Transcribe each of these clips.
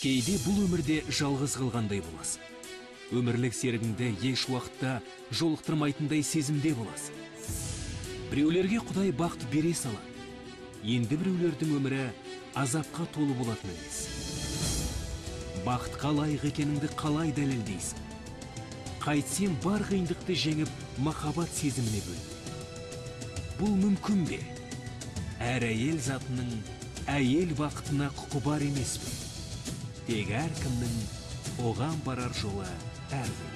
Кейде бұл өмірде жалғыз қалғандай боласың. Өмірлік серігіңді еш уақытта жолықтырмайтындай сезімде боласың. Біреулерге Құдай бақыт бере салады. Енді біреулердің өмірі азапқа толы болатын емес. Бақытқа лайық екеніңді қалай дәлелдейсің? Қайтсем бар қиындықты жеңіп, махаббат сезіміне бөл. Бұл мүмкін бе? Әр әйел затының әйел бақытына құқы бар емес пе? Тек әркімнің оған барар жолы әртүрлі.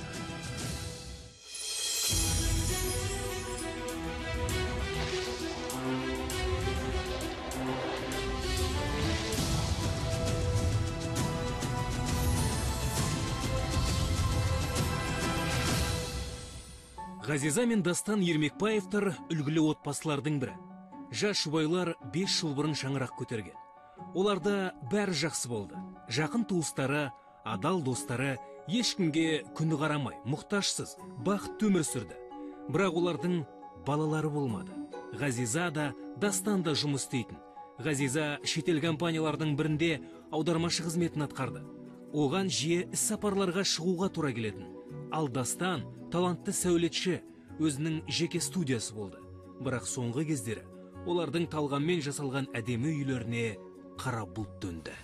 Ғазиза мен Дастан Ермекбаевтар үлгілі отбасылардың бірі. Жас жұбайлар 5 жыл бұрын шаңырақ көтерген. Оларда бәрі жақсы болды. Жақын туыстары, адал достары, ешкімге күні қарамай, мұқтажсыз, бақытты өмір сүрді. Бірақ олардың балалары болмады. Ғазиза да, Дастан да жұмыс істейтін. Ғазиза шетел компаниялардың бірінде аудармашы қызметін атқарды. Оған жиі іс-сапарларға шығуға тура келетін. Ал Дастан талантты сәулетші, өзінің жеке студиясы болды. Бірақ соңғы кездері олардың талғаммен жасалған әдемі үйлеріне қара бұлт төнді.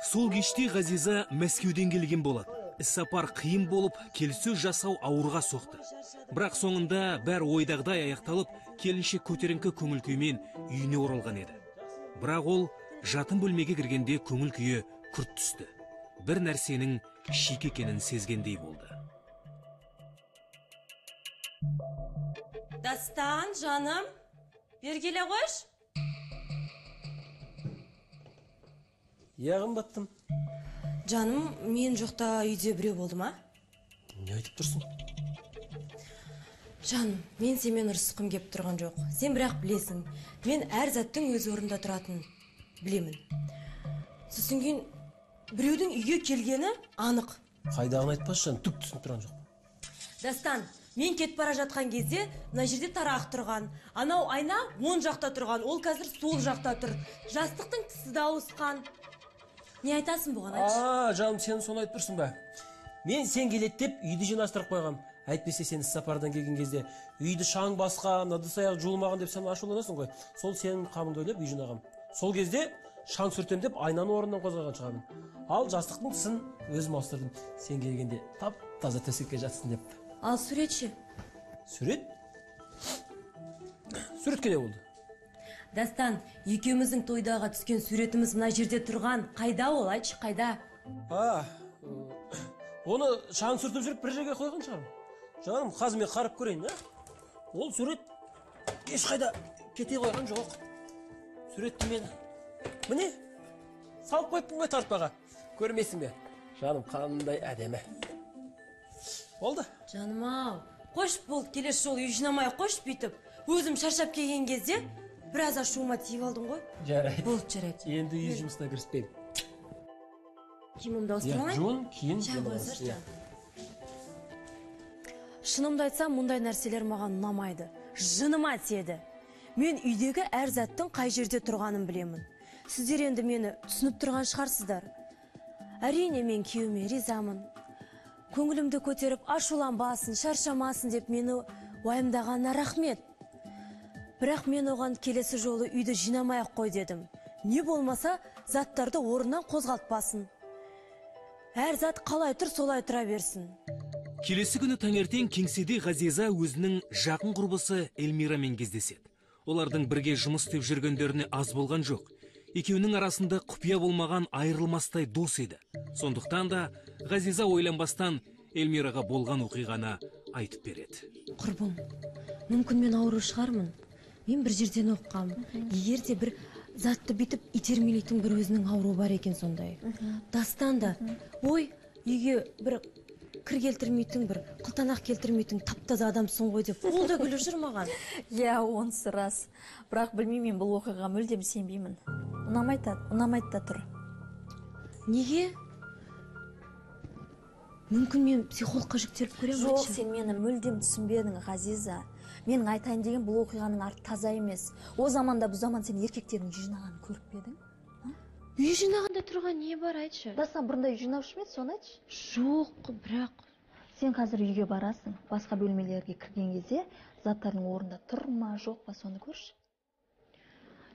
Сол кеште Ғазиза Мәскеуден келген болады. Іс-сапар қиын болып, келіссөз жасау ауырға соқты. Бірақ соңында бәрі ойдағыдай аяқталып, келіншек көтеріңкі көңіл күймен үйіне оралған еді. Бірақ ол жатын бөлмеге кіргенде көңіл күйі күрт түсті. Бір нәрсенің шик екенін сезгендей болды. Дастан, жаным, бергеле қойш. Қымбаттым. Жаным, мен жоқта үйде біреу болды ма? Не айтып тұрсың? Жаным, мен семен ұрысқым кеп тұрған жоқ. Сен бірақ білесің, мен әр заттың өз орында тұратын білемін. Сосын кейін біреудің үйге келгені анық. Қайдағын айтпашы, жан, түк түсініп тұрған жоқ. Дастан, мен кет бара жатқан кезде мына жерде тарақ тұрған. Анау айна оң жақта тұрған, ол қазір сол жақта тұр. Жастықтың тісі де ауысқан. Не айтасың бұған, айтшы? Жаным, сен соны айтып тұрсың ба? Мен сен келет деп үйді жинастырып қойғам. Әйтпесе сен сапардан келген кезде үйді шаң басқан, ыдыс-аяқ жуылмаған деп сен ашуланасың ғой. Сол сенің қамыңды ойлап үй жинағам. Сол кезде шаң сүртем деп айнаны орнынан қозғаған шығармын. Ал жастықтың тісін өзім ауыстырдым. Сен келгенде тап-таза төсекке жатсын деп. Ал суретші? Сурет? Суретке не болды? Дастан, екеуміздің тойдаға түскен суретіміз мына жерде тұрған. Қайда ол, айтшы, қайда? Оны шаң сүртіп жүріп бір жерге қойған шығармын. Жаным, қазір мен қарып көрейін, Ол сурет ешқайда кете қойған жоқ. Суретті мен міне салып қойыппын ғой тартпаға. Көрмесің бе? Жаным, қандай әдемі. Болды. Жаным-ау, қош болды, келесі жолы үй жинамай қош бүйтіп. Өзім шаршап келген кезде біраз ашуыма тиіп алдың ғой. Жарайды. Болды, жарайды. Енді үй жұмысына кіріспеймін. Киімімді ауыстырмай? Жуын, кейін. Шынымды айтсам, мұндай нәрселер маған ұнамайды. Жыныма тиеді. Мен үйдегі әр заттың қай жерде тұрғанын білемін. Сіздер енді мені түсініп тұрған шығарсыздар. Әрине, мен күйеуіме ризамын. Көңілімді көтеріп, ашуланбасын, шаршамасын деп мені уайымдағанына рахмет. Бірақ мен оған келесі жолы үйді жинамай-ақ қой дедім. Не болмаса, заттарды орнынан қозғалтпасын. Әр зат қалай тұр, солай тұра берсін. Келесі күні таңертең кеңседе Ғазиза өзінің жақын құрбысы Эльмирамен кездеседі. Олардың бірге жұмыс істеп жүргендеріне аз болған жоқ. Екеуінің арасында құпия болмаған айырылмастай дос еді. Сондықтан да Ғазиза ойланбастан Эльмираға болған оқиғаны айтып береді. Құрбым, мүмкін мен ауру шығармын. Мен бір жерден оққам. Егер де бір затты бітіп итермелейтін бір өзінің ауру бар екен сондай. Дастан да, ой, үйге бір кір келтірмейтін, бір қылтанақ келтірмейтін таптаза адамсың ғой деп, ол да күліп жүр маған. Онысы рас. Бірақ білмеймін, бұл оқиға мүлдем сенбеймін. Ұнамайды да тұр. Неге? мүмкін мен психологқа жүктеліп көремін. Жоқ, сен мені мүлдем түсінбедің, Ғазиза. Менің айтайын деген бұл оқиғаның арты таза емес. О заманда бұл заман сен еркектердің үй жинағанын көріп пе едің? Үй жинағында тұрған не бар, айтшы? Дастан бұрында үй жинаушы ма еді, соны айтшы. Жоқ, бірақ Сен қазір үйге барасың, басқа бөлмелерге кірген кезде заттардың орнында тұр ма, жоқ па, соны көрші.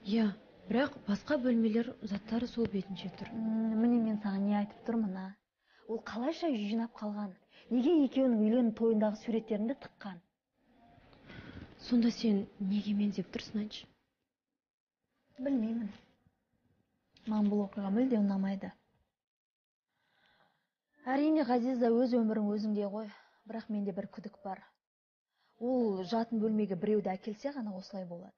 иә, бірақ басқа бөлмелер заттары сол бетінше тұр. Міне мен саған не айтып тұрмын, а? Ол қалайша үй жинап қалған? Неге екеуінің үйлену тойындағы суреттерінде тыққан? Сонда сен неге мен деп тұрсың, айтшы? Білмеймін. Маған бұл оқиға мүлде ұнамайды. Әрине, Ғазиза, өз өмірің өзіңде ғой, бірақ менде бір күдік бар. Ол жатын бөлмеге біреуді әкелсе ғана осылай болады.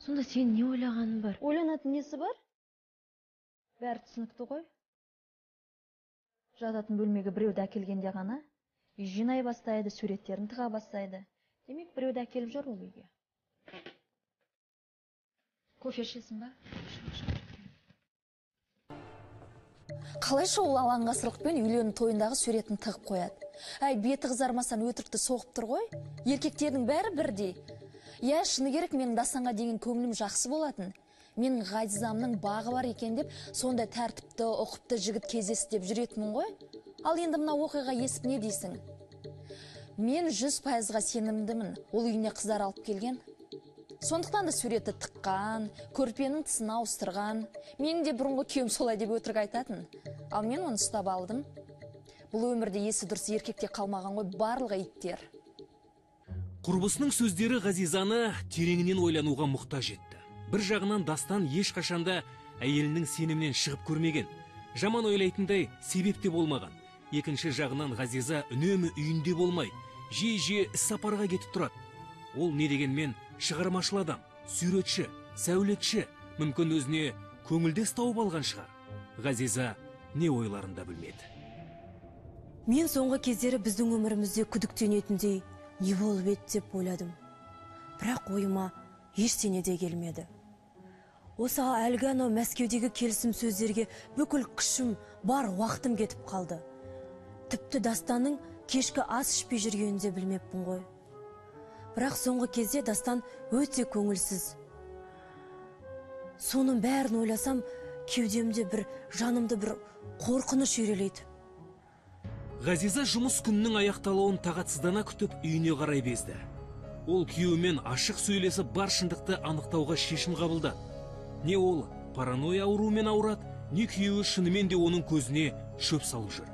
Сонда сен не ойлағаның бар? Ойланатын несі бар? Бәрі түсінікті ғой. Жататын бөлмеге біреуді әкелгенде ғана үй жинай бастайды, суреттерін тыға бастайды. Демек, біреуді әкеліп жүр ол үйге. Кофе ішесің ба? Қалайша ол алаңғасырлықпен үйлену тойындағы суретін тығып қояды. Әй, беті қызармасан өтірікті соғып тұр ғой. Еркектердің бәрі бірдей. Иә, шыны керек, менің Дастанға деген көңілім жақсы болатын. Менің Ғазизамның бағы бар екен деп, сонда тәртіпті, ұқыпты жігіт кездесті деп жүретінмін ғой. Ал енді мына оқиға естіп не дейсің? Мен 100%-ға сенімдімін. Ол үйіне қыздар алып келген. Сондықтан да суреті тыққан, көрпенің тісін ауыстырған. Менің де бұрынғы күйеуім солай деп өтірік айтатын. Ал мен оны ұстап алдым. Бұл өмірде есі дұрыс еркекте қалмаған ғой, барлығы иттер. Құрбысының сөздері Ғазизаны тереңінен ойлануға мұқтаж етті. Бір жағынан Дастан ешқашанда әйелінің сенімінен шығып көрмеген. Жаман ойлайтындай себеп те болмаған. Екінші жағынан Ғазиза үнемі үйінде болмай, жиі іс-сапарға кетіп тұрады. Ол не дегенмен шығармашыл адам, суретші, сәулетші, мүмкін өзіне көңілдес тауып алған шығар. Ғазиза не ойларын да білмеді. Мен соңғы кездері біздің өмірімізде күдіктенетіндей не болып еді деп ойладым. Бірақ ойыма ештеңе де келмеді. Осы әлгі анау Мәскеудегі келісім сөздерге бүкіл күшім, бар уақытым кетіп қалды. Тіпті Дастанның кешкі ас ішпей жүргенін де білмеппін ғой. Бірақ соңғы кезде Дастан өте көңілсіз. Соның бәрін ойласам, кеудемде жанымды бір қорқыныш үйрелейді. Ғазиза жұмыс күннің аяқталуын тағатсыздана күтіп үйіне қарай безді. Ол күйеуімен ашық сөйлесіп бар шындықты анықтауға шешім қабылдады. Не ол паранойя ауруымен ауырады, не күйеуі шынымен де оның көзіне шөп салып жүр.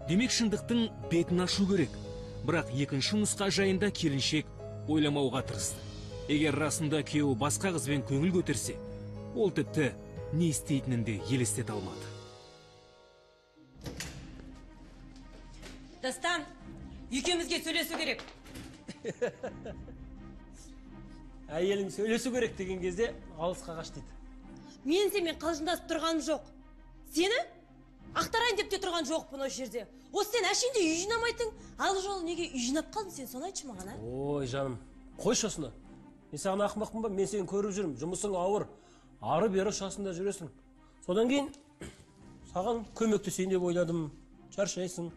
Демек шындықтың бетін ашу керек. Бірақ екінші нұсқа жайында келіншек ойламауға тырысты. Егер расында күйеуі басқа қызбен көңіл көтерсе, ол тіпті не істейтінін де елестете алмады. Дастан, екеумізге сөйлесу керек. Әйелің сөйлесу керек деген кезде алысқа қаш дейді. Мен сенімен қалжыңдасып тұрғаным жоқ. Сені ақтарайын деп те тұрған жоқпын осы жерде. Осы сен әшейінде үй жинамайтын, алғы жолы неге үй жинап қалдың сен, соны айтшы маған, а? Ой, жаным, қойшы осыны. Мен саған ақымақпын ба? Мен сені көріп жүрмін. Жұмысың ауыр. Ары-бері шасында жүресің. Содан кейін саған көмектесейін деп ойладым. Шаршайсың.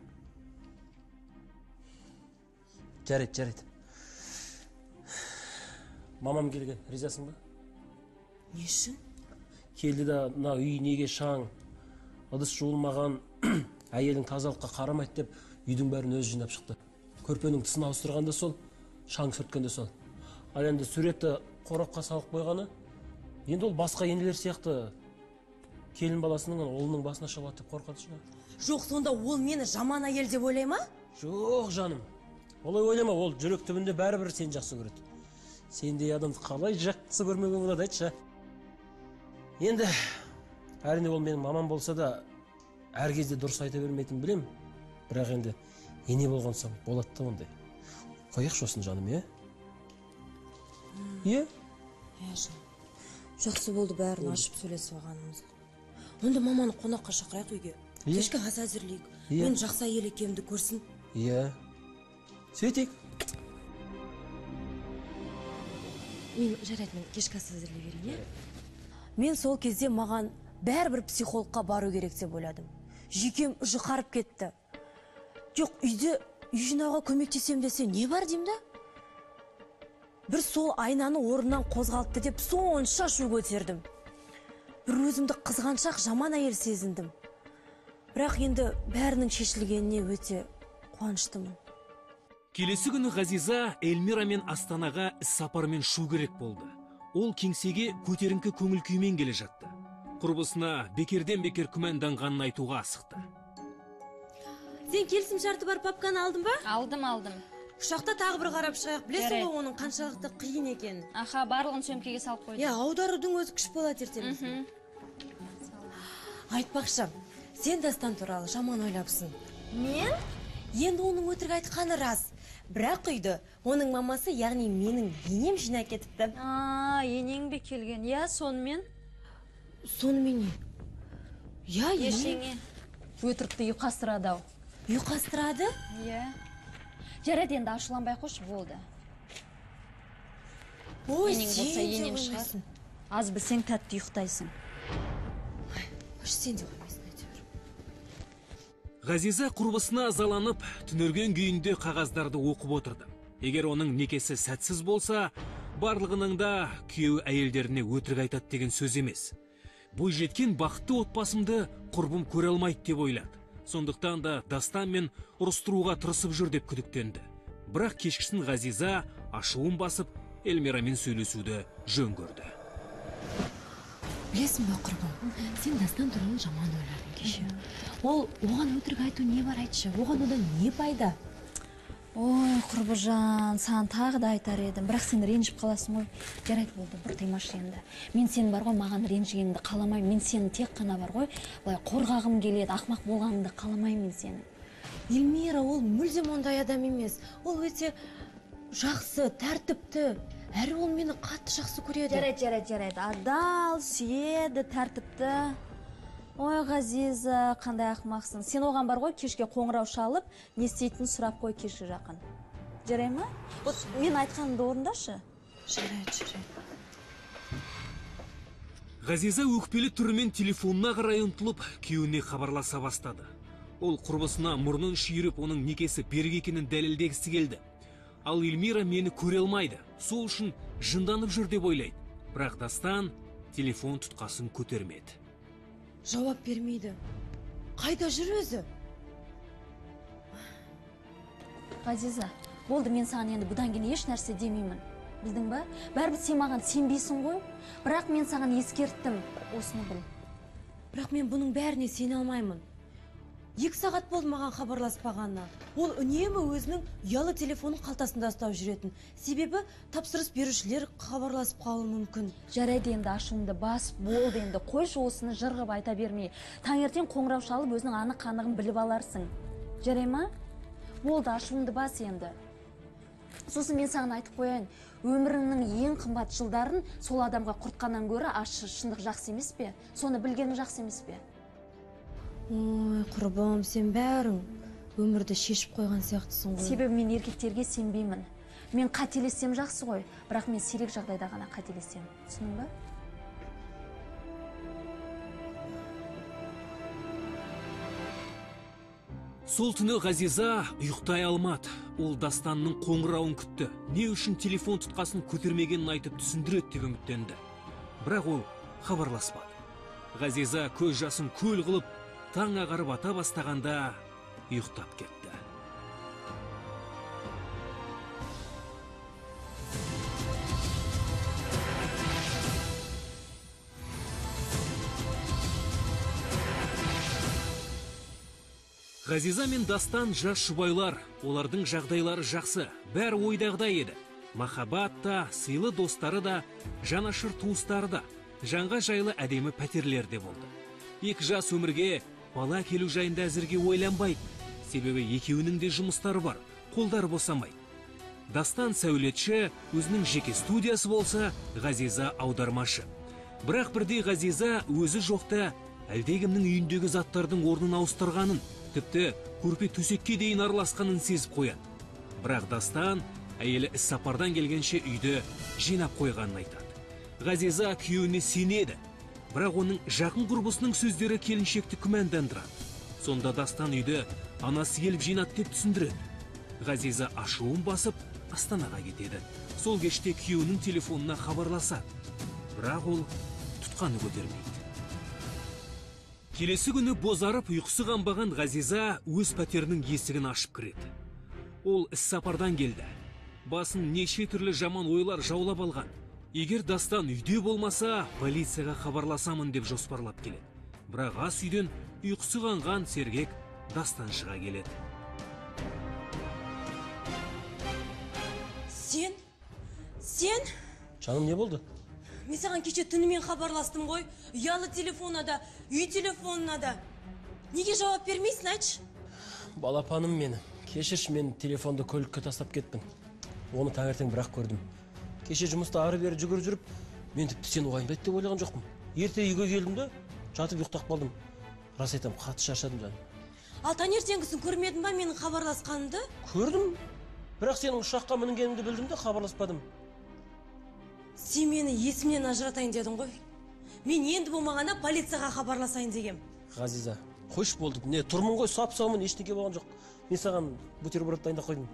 Жарайды. Мамам келген, ризасың ба? Не үшін? Келді да, мына үй неге шаң, ыдыс жуылмаған, әйелің тазалыққа қарамайды деп үйдің бәрін өзі жинап шықты. Көрпенің тісін ауыстырған да сол, шаң сүрткен де сол. Ал енді суретті қорапқа салып қойғаны, енді ол басқа енелер сияқты келін баласының ұлының басына шабады деп қорқады шығар. Жоқ, сонда ол мені жаман әйел деп ойлай ма? Жоқ, жаным. Олай ойлама, ол жүрек түбінде бәрібір сені жақсы көреді. Сендей адамды қалай жақсы көрмеуге болады, айтшы. Енді әрине ол менің мамам болса да әр кезде дұрыс айта бермейтін білем. Бірақ енді ене болған соң болады да ондай. Қояқшы осын, жаным, е? Е? Жақсы болды бәрін ашып сөйлесіп алғанымыз. Онда маманы қонаққа шақырайық үйге. Кешкі ас әзірлейік. Мен жақсы әйел екенімді көрсін. Е. Сөйтейік. Жарайды, мен кешкі ас әзірлей берейін, е? Мен сол кезде маған бәрібір психологқа бару керек деп ойладым. Жүйкем жұқарып кетті. Жоқ, үй жинауға көмектесем десе не бар деймін да? Бір сол айнаны орнынан қозғалтты деп сонша шу көтердім. Бір өзімді қызғаншақ жаман әйел сезіндім. Бірақ енді бәрінің шешілгеніне өте қуаныштымын. Келесі күні Ғазиза Эльмира мен Астанаға іс-сапармен шу керек болды. Ол кеңсеге көтеріңкі көңіл күймен келе жатты. Құрбысына бекерден бекер күмәнданғанын айтуға асықты. Сен келісім шарты бар папканы алдың ба? Алдым. Ұшақта тағы бір қарап шығайық. Білесің ғой оның қаншалықты қиын екенін. Аха, барлығын сөмкеге салып қойдым. Аударудың өзі күш болады ертең. Айтпақшы, сен Дастан туралы жаман ойлапсың. Мен? Енді оның өтірік айтқаны рас. Бірақ үйді оның мамасы, яғни менің енем жинап кетіпті. Енең бе келген? Сонымен? Сонымен не? Ештеңе. Өтірікті ұйқастырады ау. Ұйқастырады? Жарайды, енді ашуланбай қойшы, болды. Ой, Енең болса енең шығар. Аз білсең тәтті ұйықтайсың. Сен де қоймайсың әйтеуір. Ғазиза құрбысына азаланып, түнерген күйінде қағаздарды оқып отырды. Егер оның некесі сәтсіз болса, барлығының да күйеуі әйелдеріне өтірік айтады деген сөз емес. Бой жеткен бақытты отбасымды құрбым көре алмайды деп ойлады. Сондықтан да Дастан мен ұрыстыруға тырысып жүр деп күдіктенді. Бірақ кешкісін Ғазиза ашуын басып, Эльмирамен сөйлесуді жөн көрді. Білесің бе, құрбым, сен Дастан туралы жаман ойладың кеше. Оған өтірік айту не бар, айтшы? Оған одан не пайда? Ой, құрбыжан, саған тағы да айтар едім, бірақ сен ренжіп қаласың ғой. Жарайды, болды, бір тыймашы енді. Мен сен бар ғой, маған ренжігеніңді қаламаймын. Мен сені тек қана бар ғой, былай қорғағым келеді, ақымақ болғаныңды қаламаймын сені. Эльмира, ол мүлдем ондай адам емес. Ол өте жақсы, тәртіпті. Әрі ол мені қатты жақсы көреді. Жарайды. Адал, сүйеді, тәртіпті. Ой, Ғазиза, қандай ақымақсың. Сен оған бар ғой, кешке қоңырау шалып, не істейтінін сұрап қой кешке жақын. Жарай ма? Мен айтқанымды орындашы. Жарайды. Ғазиза өкпелі түрімен телефонына қарай ұмтылып, күйеуіне хабарласа бастады. Ол құрбысына мұрнын шүйіріп, оның некесі берік екенін дәлелдегісі келді. Ал Эльмира мені көре алмайды, сол үшін жынданып жүр деп ойлайды. Бірақ Дастан телефон тұтқасын көтермеді. Жауап бермейді. Қайда жүр өзі? Ғазиза, болды, мен саған енді бұдан кейін еш нәрсе демеймін. Білдің ба? Бәрібір сен маған сенбейсің ғой. Бірақ мен саған ескерттім, осыны біл. Бірақ мен бұның бәріне сене алмаймын. 2 сағат болды маған хабарласпағанына. Ол үнемі өзінің ұялы телефонын қалтасында ұстап жүретін. Себебі тапсырыс берушілер хабарласып қалуы мүмкін. Жарайды, енді ашуыңды бас, болды енді. Қойшы осыны жырғып айта бермей. Таңертең қоңырау шалып өзінің анық-қанығын біліп аларсың. Жарай ма? Болды, ашуыңды бас енді. Сосын мен саған айтып қояйын, өміріңнің ең қымбат жылдарын сол адамға құртқаннан гөрі ащы шындық жақсы емес пе? Соны білгені жақсы емес пе? Ой, құрбым, сен бәрің өмірді шешіп қойған сияқтысың ғой. Себебі мен еркектерге сенбеймін. Мен қателессем жақсы ғой, бірақ мен сирек жағдайда ғана қателесем. Түсінің ба? Сол түні Ғазиза ұйықтай алмады. Ол Дастанның қоңырауын күтті. Не үшін телефон тұтқасын көтермегенін айтып түсіндіреді деп үміттенді. Бірақ ол хабарласпады. Ғазиза көз жасын көл қылып, таң ағарып ата бастағанда ұйықтап кетті. Ғазиза мен Дастан жас жұбайлар, олардың жағдайлары жақсы, бәрі ойдағыдай еді. Махаббат та, сыйлы достары да, жанашыр туыстары да, жанға жайлы әдемі пәтерлер де болды. Екі жас өмірге бала келу жайында әзірге ойланбайды. Себебі екеуінің де жұмыстары бар, қолдары босамайды. Дастан сәулетші, өзінің жеке студиясы болса, Ғазиза аудармашы. Бірақ бірде Ғазиза өзі жоқта әлдекімнің үйіндегі заттардың орнын ауыстырғанын, тіпті көрпе төсекке дейін араласқанын сезіп қояды. Бірақ Дастан әйелі іс-сапардан келгенше үйді жинап қойғанын айтады. Ғазиза күйеуіне сенеді, бірақ оның жақын құрбысының сөздері келіншекті күмәндандырады. Сонда Дастан үйді Анасы келіп жинат деп түсіндіреді. Ғазиза ашуын басып Астанаға кетеді. Сол кеште күйеуінің телефонына хабарласады. Бірақ ол тұтқаны көтермейді. Келесі күні бозарып ұйқысы қанбаған Ғазиза өз пәтерінің есігін ашып кіреді. Ол іс-сапардан келді. Басын неше түрлі жаман ойлар жаулап алған. Егер Дастан үйде болмаса, полицияға хабарласамын деп жоспарлап келеді. Бірақ ас үйден ұйқысы қанған сергек Дастан шыға келеді. Сен? Жаным, не болды? Мен саған кеше түнімен хабарластым ғой. Ұялы телефонына да, үй телефонына да. Неге жауап бермейсің, айтшы? Балапаным мені. Кешірші, мен телефонды көлікке тастап кетпін. Оны таңертең бірақ көрдім. Кеше жұмыста ары-бері жүгіріп жүріп, мен тіпті сен уайымдайды деп ойлаған жоқпын. Ерте үйге келдім де, жатып ұйықтап қалдым. Рас айтам, қатты шаршадым жаным. Ал таңертеңгісін көрмедің ба менің хабарласқанымды? Көрдім. Бірақ сенің ұшаққа мінгеніңді білдім де хабарласпадым. Сен мені есімнен ажыратайын дедің ғой. Мен енді болмағанда полицияға хабарласайын дегем. Ғазиза, қош болдық. Не, тұрмын ғой, сап-саумын, ештеңе болған жоқ. Мен саған бутерброд дайындап қойдым.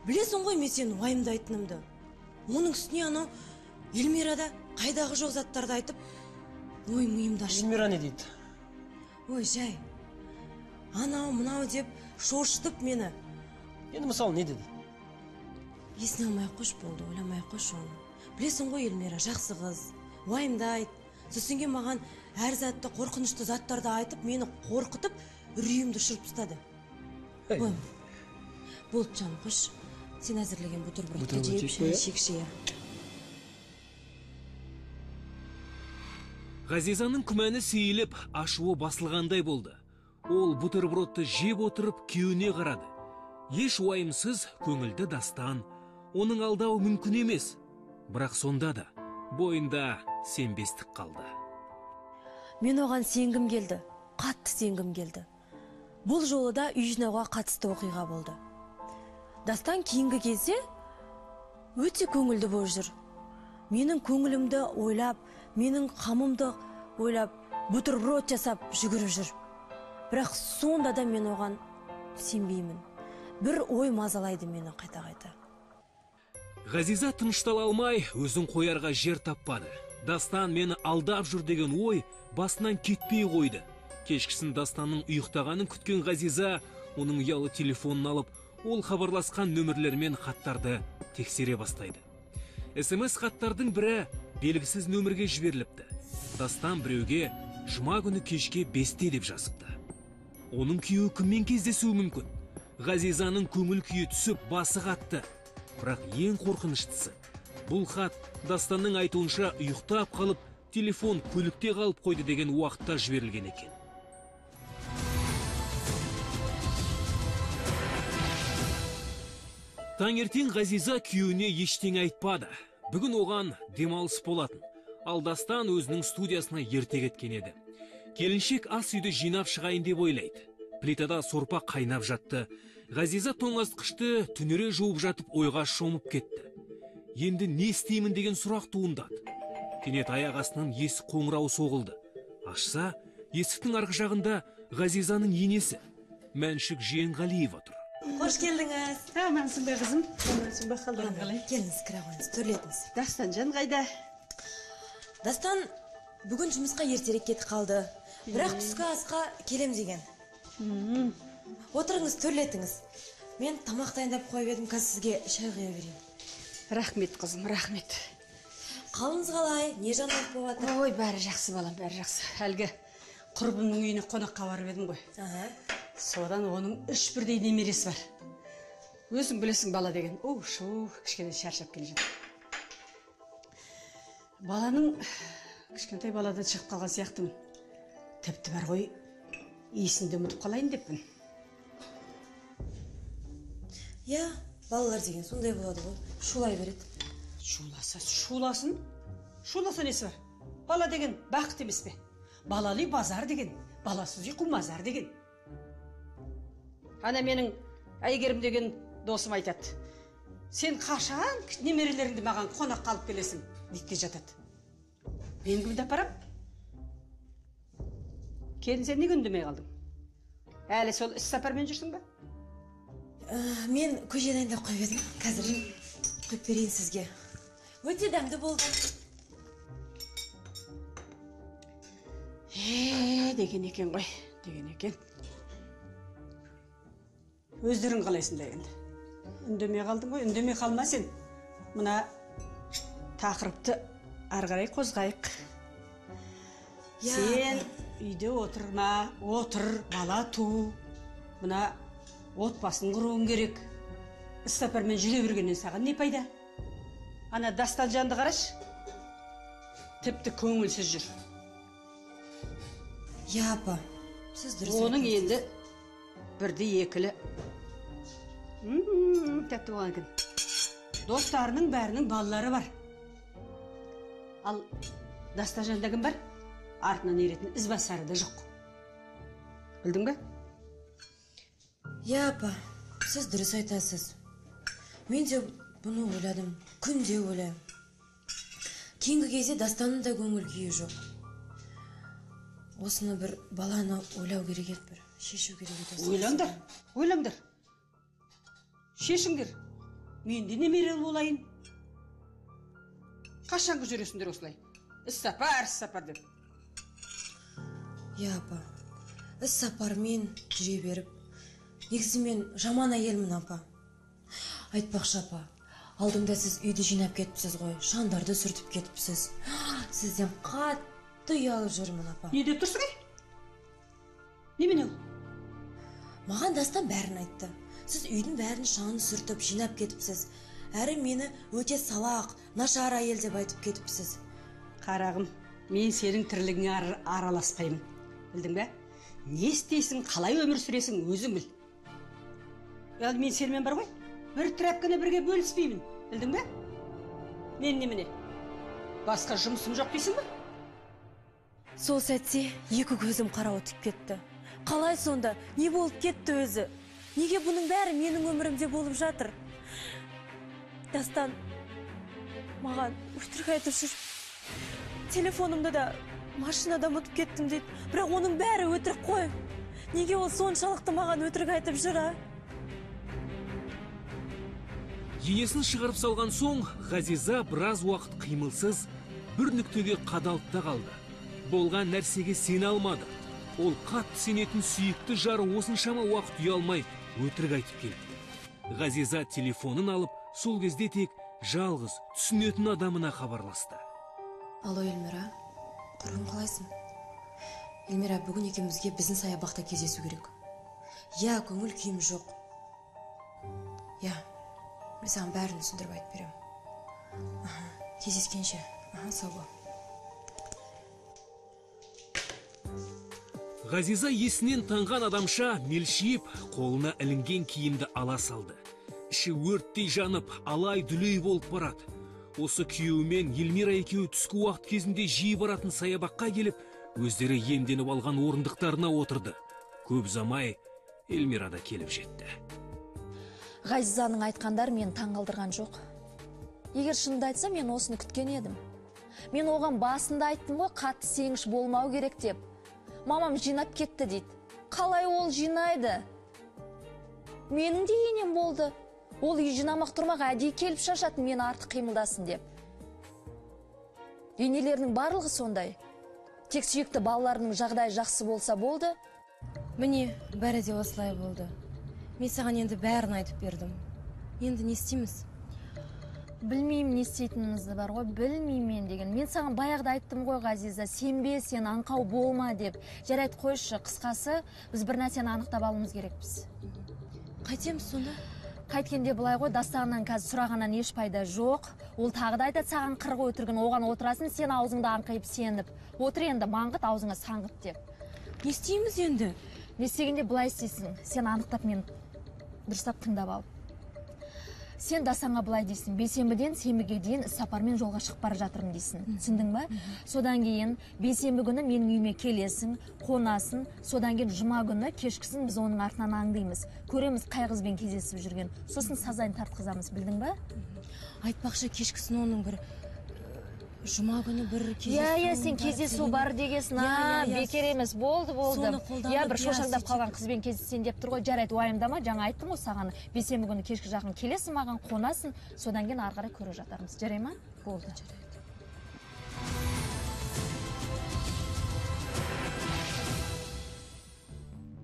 Білесің ғой мен сені уайымдайтынымды. Оның үстіне анау Эльмирада қайдағы жоқ заттарды айтып, ой миымды ашып. Эльмира не дейді? Ой, жай. Анау мынау деп шошытып мені. Енді мысалы не деді? Есіне алмай қош болды, ойламай қош оны. Білесің ғой Эльмира жақсы қыз, уайымдайды. Сөзсінге маған әр затты қорқынышты заттарды айтып, мені қорқытып, үрейімді ұшырып тастады. Ой, болды жаным, қош. Сен әзірлеген бутербродты жеп, шек-шия. Ғазизаның күмәні сейіліп, ашуы басылғандай болды. Ол бутербродты жеп отырып күйеуіне қарады. Еш уайымсыз көңілді Дастан. Оның алдауы мүмкін емес. Бірақ сонда да бойында сенбестік қалды. Мен оған сенгім келді, қатты сенгім келді. Бұл жолы да үй жинауға қатысты оқиға болды. Дастан кейінгі кезде өте көңілді болып жүр. Менің көңілімді ойлап, менің қамымды ойлап, бутерброд жасап жүгіріп жүр. Бірақ сонда да мен оған сенбеймін. Бір ой мазалайды мені қайта-қайта. Ғазиза тыныштала алмай, өзін қоярға жер таппады. Дастан мені алдап жүр деген ой басынан кетпей қойды. Кешкісін Дастанның ұйықтағанын күткен Ғазиза оның ұялы телефонын алып, ол хабарласқан нөмірлермен хаттарды тексере бастайды. СМС хаттардың бірі белгісіз нөмірге жіберіліпті. Дастан біреуге жұма күні кешке 5-те деп жазыпты. Оның күйеуі кіммен кездесуі мүмкін? Ғазизаның көңіл күйі түсіп басы қатты. Бірақ ең қорқыныштысы, бұл хат Дастанның айтуынша ұйықтап қалып, телефон көлікте қалып қойды деген уақытта жіберілген екен. Таңертең Ғазиза күйеуіне ештеңе айтпады. Бүгін оған демалыс болатын. Ал Дастан өзінің студиясына ерте кеткен еді. Келіншек ас үйді жинап шығайын деп ойлайды. Плитада сорпа қайнап жатты. Ғазиза тоңазытқышты түнере жуып жатып ойға шомып кетті. Енді не істеймін деген сұрақ туындады. Кенет аяқ астынан есік қоңырауы соғылды. Ашса, есіктің арғы жағында Ғазизаның енесі, Мәншік Жиенғалиева тұр. Қош келдіңіз. Амансың ба қызым? Амансың ба, қалдарың қалай? Келіңіз, кіре қойыңыз, төрлетіңіз. Дастанжан қайда? Дастан бүгін жұмысқа ертерек кетіп қалды. Бірақ түскі асқа келем деген. Отырыңыз, төрлетіңіз. Мен тамақ дайындап қойып едім, қазір сізге шай құя берейін. Рахмет қызым, рахмет. Қалыңыз қалай? Не жаңалық болып жатыр? Ой, бәрі жақсы балам, бәрі жақсы. Әлгі құрбымның үйіне қонаққа барып едім ғой. Содан оның 3 бірдей немересі бар. Өзің білесің бала деген. Шу, кішкене шаршап келе жатыр. Баланың кішкентай баладан шығып қалған сияқтымын. Тіпті бар ғой, иісінде ұмытып қалайын деппін. Я, балалар деген сондай болады ғой. Шулай береді. Шуласын? Шуласа несі бар? Бала деген бақыт емес пе? Балалы базар деген, баласыз үй мазар деген. Ана менің Әйгерім деген досым айтады. Сен қашан немерелеріңді маған қонақ қалып келесің? Дикке жатады. Мен кімді апарам? Келін, сен неге үндемей қалдың? Әлі сол іс сапармен жүрсің ба? Мен көже дайындап қойып едім. Қазір құйып берейін сізге. Өте дәмді болды. Деген екен ғой, деген екен. Өздерің қалайсыңдар енді? Үндемей қалдың ғой, үндемей қалма сен. Мына тақырыпты ары қарай қозғайық. Сен үйде отырма, отыр, бала ту. Мына отбасын құруың керек. Іс-сапармен жүре бергеннен саған не пайда? Ана Дастанжанды қараш. Тіпті көңілсіз жүр. Я, апа, сіз дұрыс Оның енді бірді екілі. Тәтті болған екен. Достарының бәрінің балалары бар. Ал Дастанжанда кім бар? Артынан еретін ізбасары да жоқ. Білдің бе? Я, апа, сіз дұрыс айтасыз. Мен де бұны ойладым, күнде ойлаймын. Кейінгі кезде Дастанның да көңіл күйі жоқ. Осыны бір баланы ойлау керек еді, бір шешу керек еді. Ойлаңдар, ойлаңдар. Шешіңдер. Мен де немерел болайын. Қашанғы жүресіңдер осылай? Іс-сапар деп. Я, апа, іс-сапармен жүре беріп, негізі мен жаман әйелмін, апа. Айтпақшы, апа, алдыңда сіз үйді жинап кетіпсіз ғой, шандарды сүртіп кетіпсіз. Сізден қатты ұялып жүрмін, апа. Не деп тұрсың? Немене ол? Маған Дастан бәрін айтты. Сіз үйдің бәрін шаңын сүртіп, жинап кетіпсіз. Әрі мені өте салақ, нашар әйел деп айтып кетіпсіз. Қарағым, мен сенің тірлігіңе араласпаймын. Білдің бе? Не істейсің, қалай өмір сүресің, өзің біл. Яғни мен сенімен бар ғой, бір трәпкіні бірге бөліспеймін. Білдің бе? Мен немене? Басқа жұмысым жоқ дейсің бе? Сол сәтсе, екі көзім қара өтіп кетті. Қалай сонда? Не болып кетті өзі? Неге бұның бәрі менің өмірімде болып жатыр? Дастан маған өтірік айтып жүр. Телефонымды да машинада ұмытып кеттім дейді. Бірақ оның бәрі өтірік қой. Неге ол соншалықты маған өтірік айтып жүр, а? Енесін шығарып салған соң, Ғазиза біраз уақыт қимылсыз бір нүктеге қадалып та қалды. Болған нәрсеге сене алмады. Ол қатты сенетін сүйікті жары осыншама уақыт ұялмай өтірік айтып келді. Ғазиза телефонын алып, сол кезде тек жалғыз түсінетін адамына хабарласты. Алло, Эльмира, құрбым қалайсың? Эльмира, бүгін екеумізге біздің саябақта кездесу керек. Я, көңіл күйім жоқ. Я, мен саған бәрін түсіндіріп айтып беремін. Кездескенше. Сау бол. Ғазиза есінен танған адамша мелшиіп, қолына ілінген киімді ала салды. Іші өрттей жанып, алай-дүлей болып барады. Осы күйеуімен Эльмира екеуі түскі уақыт кезінде жиі баратын саябаққа келіп, өздері емденіп алған орындықтарына отырды. Көп замай Эльмира да келіп жетті. Ғазизаның айтқандар мен таңғалдырған жоқ. Егер шынымды айтса, мен осыны күткен едім. Мен оған басында айттым ғой, қатты сенгіш болмау керек деп. Мамам жинап кетті дейді. Қалай ол жинайды? Менің де енем болды. Ол үй жинамақ тұрмақ әдейі келіп шашатын, мені артық қимылдасын деп. Енелерінің барлығы сондай. Тек сүйікті балаларының жағдайы жақсы болса болды. Міне, бәрі де осылай болды. Мен саған енді бәрін айтып бердім. Енді не істейміз? Білмеймін не істейтінімізді бар ғой, білмеймін деген. Мен саған баяғыда айттым ғой, Ғазиза, сенбе, сен аңқау болма деп. Жарайды қойшы, қысқасы, біз бір нәрсені анықтап алуымыз керекпіз. Қайтеміз сонда? Қайткенде былай ғой, Дастаннан қазір сұрағаннан еш пайда жоқ. Ол тағы да айтады, саған қырғы өтірігін, оған отырасын, сен аузыңды аңқайып сеніп. Отыр енді маңғыт, аузыңа саңғыт деп. Не істейміз енді? Не істегенде былай істейсің, сен анықтап мен дұрыстап тыңдап ал. Сен Дастанға былай дейсің, бейсенбіден сенбіге дейін іс-сапармен жолға шығып бара жатырмын дейсің. Түсіндің ба? Содан кейін бейсенбі күні менің үйіме келесің, қонасың, содан кейін жұма күні кешкісін біз оның артынан аңдимыз. Көреміз қай қызбен кездесіп жүрген. Сосын сазайын тартқызамыз, білдің ба? Айтпақшы, кешкісін оның бір Жұма күні бір Иә, сен кездесу бар дегесін, бекер емес, болды. Соны қолданып, Бір шошаңдап қалған қызбен кездесен деп тұр ғой, жарайды, уайымдама, жаңа айттым ғой саған, бейсенбі күні кешкі жақын келесің маған, қонасың, содан кейін ары қарай көре жатармыз. Жарай ма? Болды.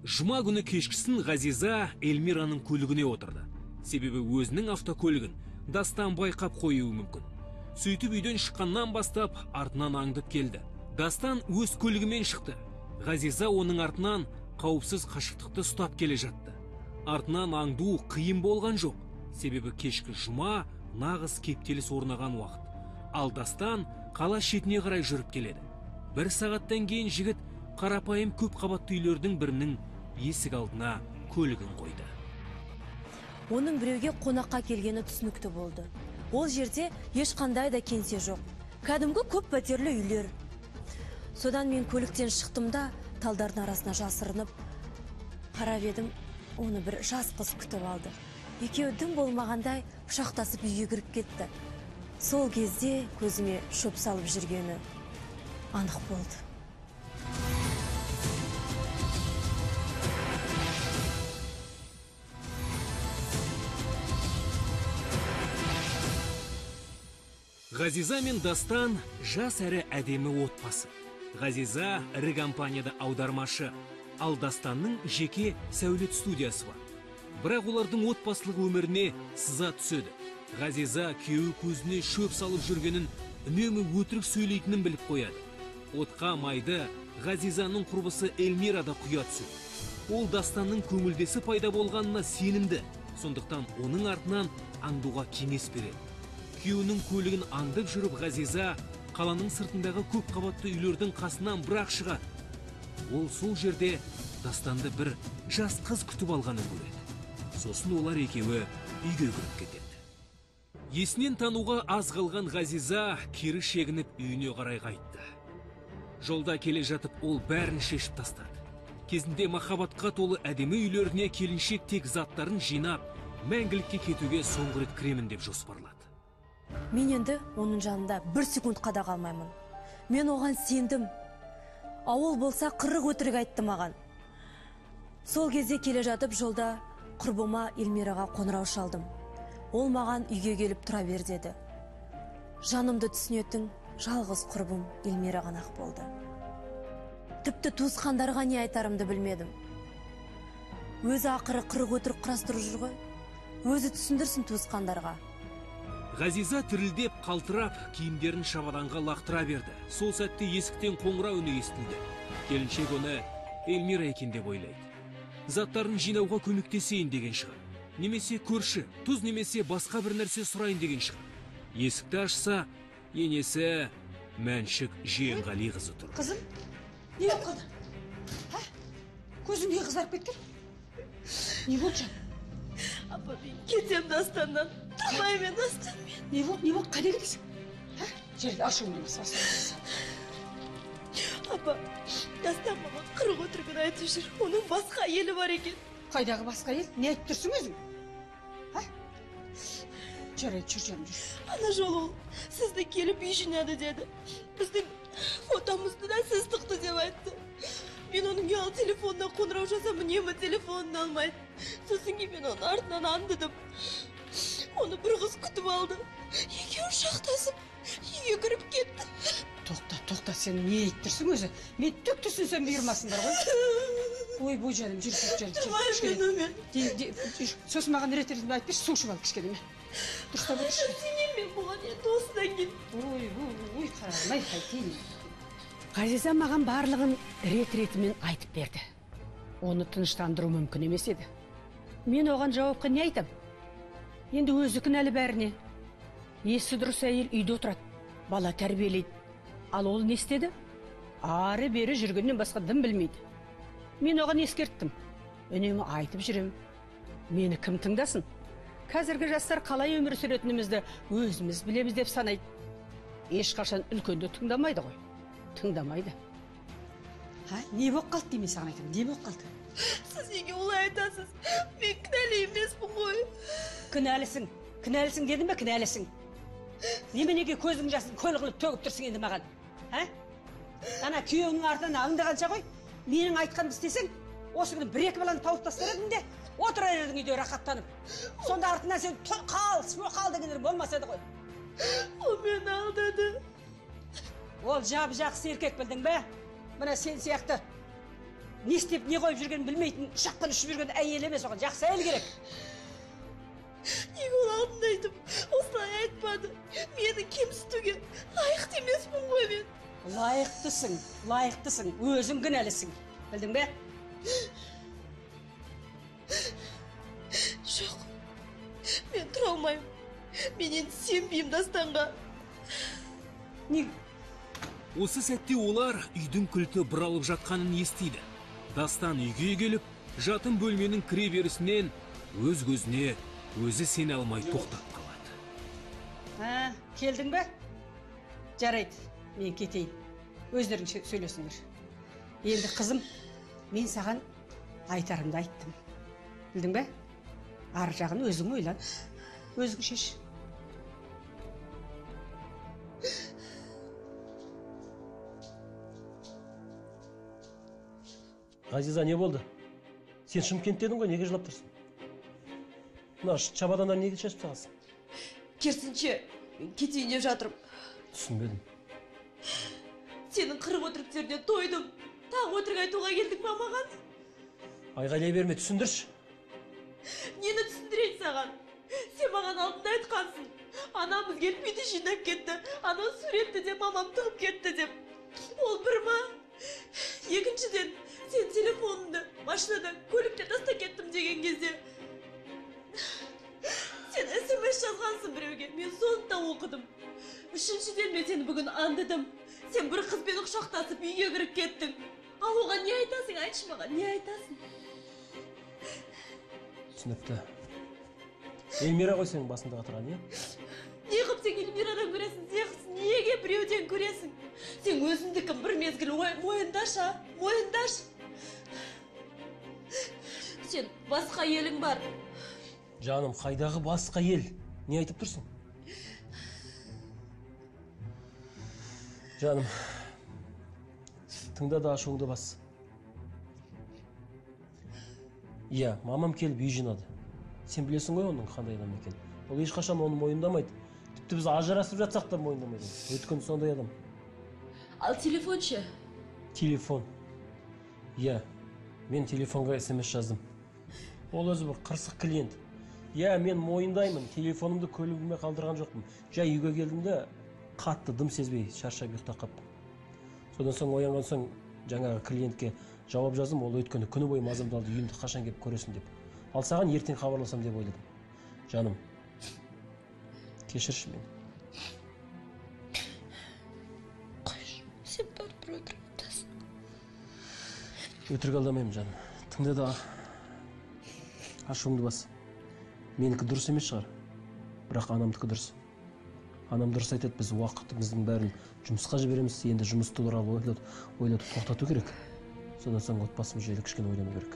Жұма күні кешкісін Ғазиза Эльмираның көлігіне отырды. Себебі өзінің автокөлігін Дастан байқап қоюы мүмкін. Сөйтіп үйден шыққаннан бастап артынан аңдып келді. Дастан өз көлігімен шықты. Ғазиза оның артынан қауіпсіз қашықтықты ұстап келе жатты. Артынан аңду қиын болған жоқ. Себебі кешкі жұма нағыз кептеліс орнаған уақыт. Ал Дастан қала шетіне қарай жүріп келеді. Бір сағаттан кейін жігіт қарапайым көп қабатты үйлердің бірінің есік алдына көлігін қойды. Оның біреуге қонаққа келгені түсінікті болды. Ол жерде ешқандай да кеңсе жоқ. Кәдімгі көп пәтерлі үйлер. Содан мен көліктен шықтым да талдардың арасына жасырынып қарап едім, оны бір жас қыз күтіп алды. Екеуі дым болмағандай құшақтасып үйге кіріп кетті. Сол кезде көзіме шөп салып жүргені анық болды. Ғазиза мен Дастан жас әрі әдемі отбасы. Ғазиза ірі компанияда аудармашы, ал Дастанның жеке сәулет студиясы бар. Бірақ олардың отбасылық өміріне сыза түседі. Ғазиза күйеуі көзіне шөп салып жүргенін, үнемі өтірік сөйлейтінін біліп қояды. Отқа майды Ғазизаның құрбысы Эльмира да құя түседі. Ол Дастанның көңілдесі пайда болғанына сенімді, сондықтан оның артынан аңдуға кеңес береді. Күйеуінің көлігін аңдып жүріп Ғазиза қаланың сыртындағы көп қабатты үйлердің қасынан бірақ шығады. Ол сол жерде Дастанды бір жас қыз күтіп алғанын көреді. Сосын олар екеуі үйге кіріп кетеді. Есінен тануға аз қалған Ғазиза кері шегініп үйіне қарай қайтты. Жолда келе жатып ол бәрін шешіп тастады. Кезінде махаббатқа толы әдемі үйлеріне келіншек тек заттарын жинап, мәңгілікке кетуге соңғы рет кіремін деп жоспарлады. Мен енді оның жанында бір секундқа да қалмаймын. Мен оған сендім. Ауыл болса қырық өтірік айтты маған. Сол кезде келе жатып жолда құрбыма Эльмираға қоңырау шалдым. Ол маған үйге келіп тұра бер деді. Жанымды түсінетін жалғыз құрбым Эльмира ғана болды. Тіпті туысқандарға не айтарымды білмедім. Өзі ақыры қырық өтірік құрастырып жүр ғой. Өзі түсіндірсін туысқандарға. Ғазиза тірілдеп қалтырап, киімдерін шабаданға лақтыра берді. Сол сәтте есіктен қоңырау үні естілді. Келіншек оны Эльмира екен деп ойлайды. Заттарын жинауға көмектесейін деген шығар. Немесе көрші, тұз немесе басқа бір нәрсе сұрайын деген шығар. Есікті ашса, енесі Мәншік Жиенғали қызы тұр. Қызым, не болып қалды? Көзің не қызарып кеткен? Не болды жан? Апа, мен кетем Дастаннан. Тұрмаймен Дастанмен. Не болды? Қайда кетесің? Жерді ашуын демес. Апа, Дастан маған қырық өтірігін айтып жүр. Оның басқа әйелі бар екен. Қайдағы басқа ел? Не айтып тұрсың өзің? Жарайды, жүр. Ана жолы ол сізді келіп үй жинады деді. Біздің фотомызды да сіз тықты деп айтты. Мен оның ұялы телефонына қоңырау жасам, үнемі телефонын алмайды. Сосын кейін мен оның артынан аңдыдым. Оны бір қыз күтіп алды. Екеуі шақтасып үйге кіріп кетті. Тоқта, сен не айтып тұрсың өзі? Мен түк түсінсем бұйырмасыңдар ғой. Ой, жаным, жүр. Сосын маған рет-ретінде айтып берші, су ішіп ал кішкене. Дұрыстап отыршы. Сенен мен болған енді осыдан кейін. Ой, қарамай қайтейін. Ғазиза маған барлығын рет-ретімен айтып берді. Оны тыныштандыру мүмкін емес еді. Мен оған жауапқа не айтам? Енді өзі кінәлі бәріне. Есі дұрыс әйел үйде отырады, бала тәрбиелейді. Ал ол не істеді? Ары-бері жүргеннен басқа дым білмейді. Мен оған ескерттім. Үнемі айтып жүрем. Мені кім тыңдасын? Қазіргі жастар қалай өмір сүретінімізді өзіміз білеміз деп санайды. Ешқашан үлкенді тыңдамайды ғой. Тыңдамайды. Не болып қалды деймін саған айтам. Не болып қалды? Сіз неге олай айтасыз? Мен кінәлі емеспін ғой. Кінәлісің дедім бе, кінәлісің. Неменеге көзің жасын көл қылып төгіп тұрсың енді маған? Ана күйеуінің артынан аңдығанша ғой. Менің айтқанымды істесең, осы күні бір-екі баланы тауып тастар едің де, отырар едің үйде рахаттанып. Сонда артынан сен қал дегендер болмас еді ғой. Ол мені алдады. Ол жақсы еркек білдің бе? Мына сен сияқты не істеп не қойып жүргенін білмейтін, шақтан ұшып жүрген әйел емес, оған жақсы әйел керек. Неге ол алдында айтып, осылай айтпады. Мені кемсітуге лайықты емеспін ғой мен. Лайықтысың, өзің кінәлісің. Білдің бе? Жоқ, мен тұра алмаймын. Мен енді сенбеймін Дастанға. Неге? Осы сәтте олар үйдің кілті бұралып жатқанын естиді. Дастан үйге келіп, жатын бөлменің кіре берісінен өз көзіне өзі сене алмай тоқтап қалады. Келдің бе? Жарайды, мен кетейін. Өздерің сөйлесіңдер. Енді қызым, мен саған айтарымды айттым. Білдің бе? Ар жағын өзің ойлан, өзің шеш. Ғазиза, не болды? Сен Шымкенттедің ғой, неге жылап тұрсың? Мына чабадандар неге шашып тағасың? Керісінше, мен кетейін деп жатырмын. Түсінбедім. Сенің қырық өтіріктеріне тойдым. Тағы өтірік айтуға келдің ба маған? Айғайлай берме, түсіндірші. Нені түсіндірейін саған? Сен маған алдында айтқансың. Анамыз келіп үйді жинап кетті. Ана суретті де мамам тығып кетті деп. Ол бір ма? Екіншіден, сен телефоныңды машинада көлікте таста кеттім деген кезде сен SMS жазғансың біреуге. Мен соны да оқыдым. Үшіншіден, мен сені бүгін андыдым. Сен бір қызбен құшақтасып үйге кіріп кеттің. Ал оған не айтасың? Айтшы маған, не айтасың? Түсінікті. Эльмира ғой сенің басындағы тұрған, не? Не қып сен Эльмирадан көресің, неге біреуден көресің? Сен өзіңдікін бір мезгіл мойындашы, мойындаш. Сен басқа елің бар. Жаным, қайдағы басқа ел? Не айтып тұрсың? Жаным, тыңда да ашуыңды бас. Иә, мамам келіп үй жинады. Сен білесің ғой оның қандай адам екен. Ол ешқашан оны мойындамайды. Тіпті біз ажырасып жатсақ та мойындамайды. Өйткені сондай адам. Ал телефон ше? Телефон. Иә, мен телефонға SMS жаздым. Ол өзі бір қырсық клиент. Иә, мен мойындаймын, телефонымды көлігіме қалдырған жоқпын. Жай үйге келдім де қатты дым сезбей шаршап ұйықтап қаптым. Содан соң оянған соң жаңағы клиентке жауап жаздым, ол өткені күні бойы мазамдалды, үйімді қашан келіп көресің деп. Ал саған ертең хабарласам деп ойладым. Жаным, кешірші мені. Қойшы, сен бәрібір өтірік айтасың. Өтірік алдамаймын, жаным. Тыңда да ашуыңды бас. Менікі дұрыс емес шығар, бірақ анамдікі дұрыс. Анам дұрыс айтады, біз уақытымыздың бәрін жұмысқа жібереміз, енді жұмыс туралы ойлауды тоқтату керек. Содан соң отбасымыз жайлы кішкене ойлану керек.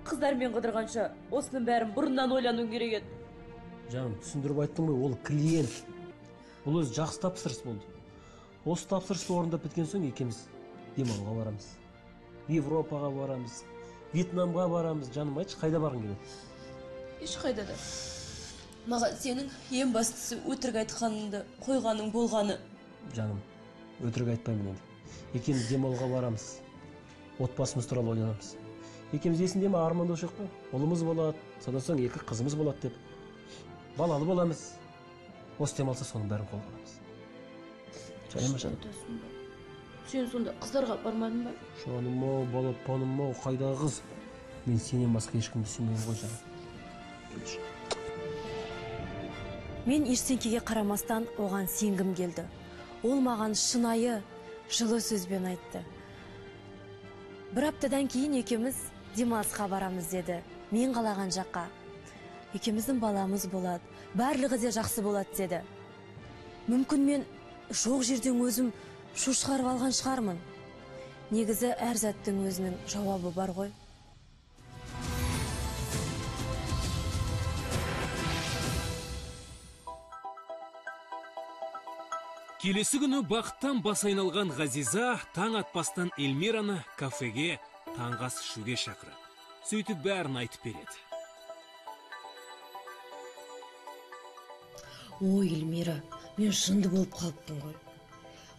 Қыздармен қыдырғанша осының бәрін бұрыннан ойлану керек еді. Жаным, түсіндіріп айттың ғой, ол клиент. Ол өзі жақсы тапсырыс болды. Осы тапсырысты орындап біткен соң екеуміз демалуға барамыз. Европаға барамыз, Вьетнамға барамыз. Жаным, айтшы, қайда барғың келеді? Ешқайда да. Маған сенің ең бастысы өтірік айтқаныңды қойғаның болғаны. Жаным, өтірік айтпаймын енді. Екеуміз демалуға барамыз. Отбасымыз туралы ойланамыз. Екеуміз есінде ме, армандаушы ма? Ұлымыз болады, содан соң екі қызымыз болады деп. Балалы боламыз. Осы демалса соның бәрін қолға аламыз. Жарай ма, жаным? Сен сонда қыздарға бармадың ба? Жаным-ау, балапаным-ау, қайдағы қыз? Мен сенен басқа ешкімді сүймеймін ғой, жаным. Мен ештеңкеге қарамастан оған сенгім келді. Ол маған шынайы, жылы сөзбен айтты. Бір аптадан кейін екеуміз демалысқа барамыз деді. Мен қалаған жаққа. Екеуміздің баламыз болады, барлығы де жақсы болады деді. Мүмкін мен жоқ жерден өзім шу шығарып алған шығармын. Негізі әр заттың өзінің жауабы бар ғой. Келесі күні бақыттан бас айналған Ғазиза таң атпастан Эльмираны кафеге таңғы ас ішуге шақырады. Сөйтіп бәрін айтып береді. Ой, Эльмира, мен жынды болып қалыппын ғой.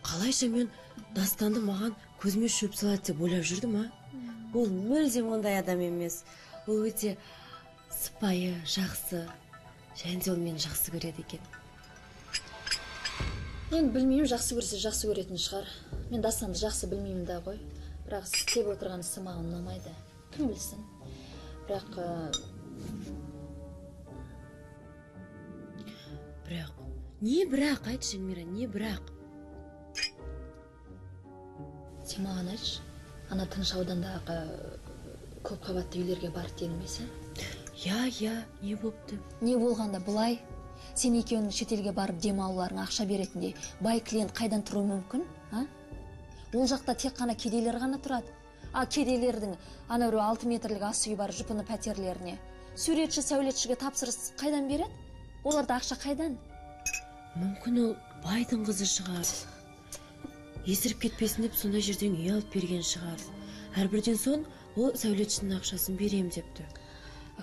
Қалайша мен Дастанды маған көзіме шөп салады деп ойлап жүрдім, а? Ол мүлдем ондай адам емес. Ол өте сыпайы, жақсы. Және де ол мені жақсы көреді екен. Мен білмеймін, жақсы көрсе жақсы көретін шығар. Мен Дастанды жақсы білмеймін да ғой. Бірақ істеп отырған ісі маған ұнамайды. Кім білсін? Не бірақ, айтшы, Эльмира, не бірақ? Сен маған айтшы, ана Тыныш аудандағы көп қабатты үйлерге барып денімесе? Я, не бопты? Не болғанда бұлай? Сен екеуінің шетелге барып демалуларың ақша беретіндей бай клиент қайдан тұруы мүмкін? Ол жақта тек қана кедейлер ғана тұрады. Кедейлердің анау 6 метрлік ас үйі бар жұпыны пәтерлеріне. Суретші, сәулетшіге тапсырыс қайдан береді? Оларда ақша қайдан? Мүмкін ол байдың қызы шығар. Есіріп кетпесін деп сондай жерден үй алып берген шығар. Әрбірден соң ол сәулетшінің ақшасын берем депті.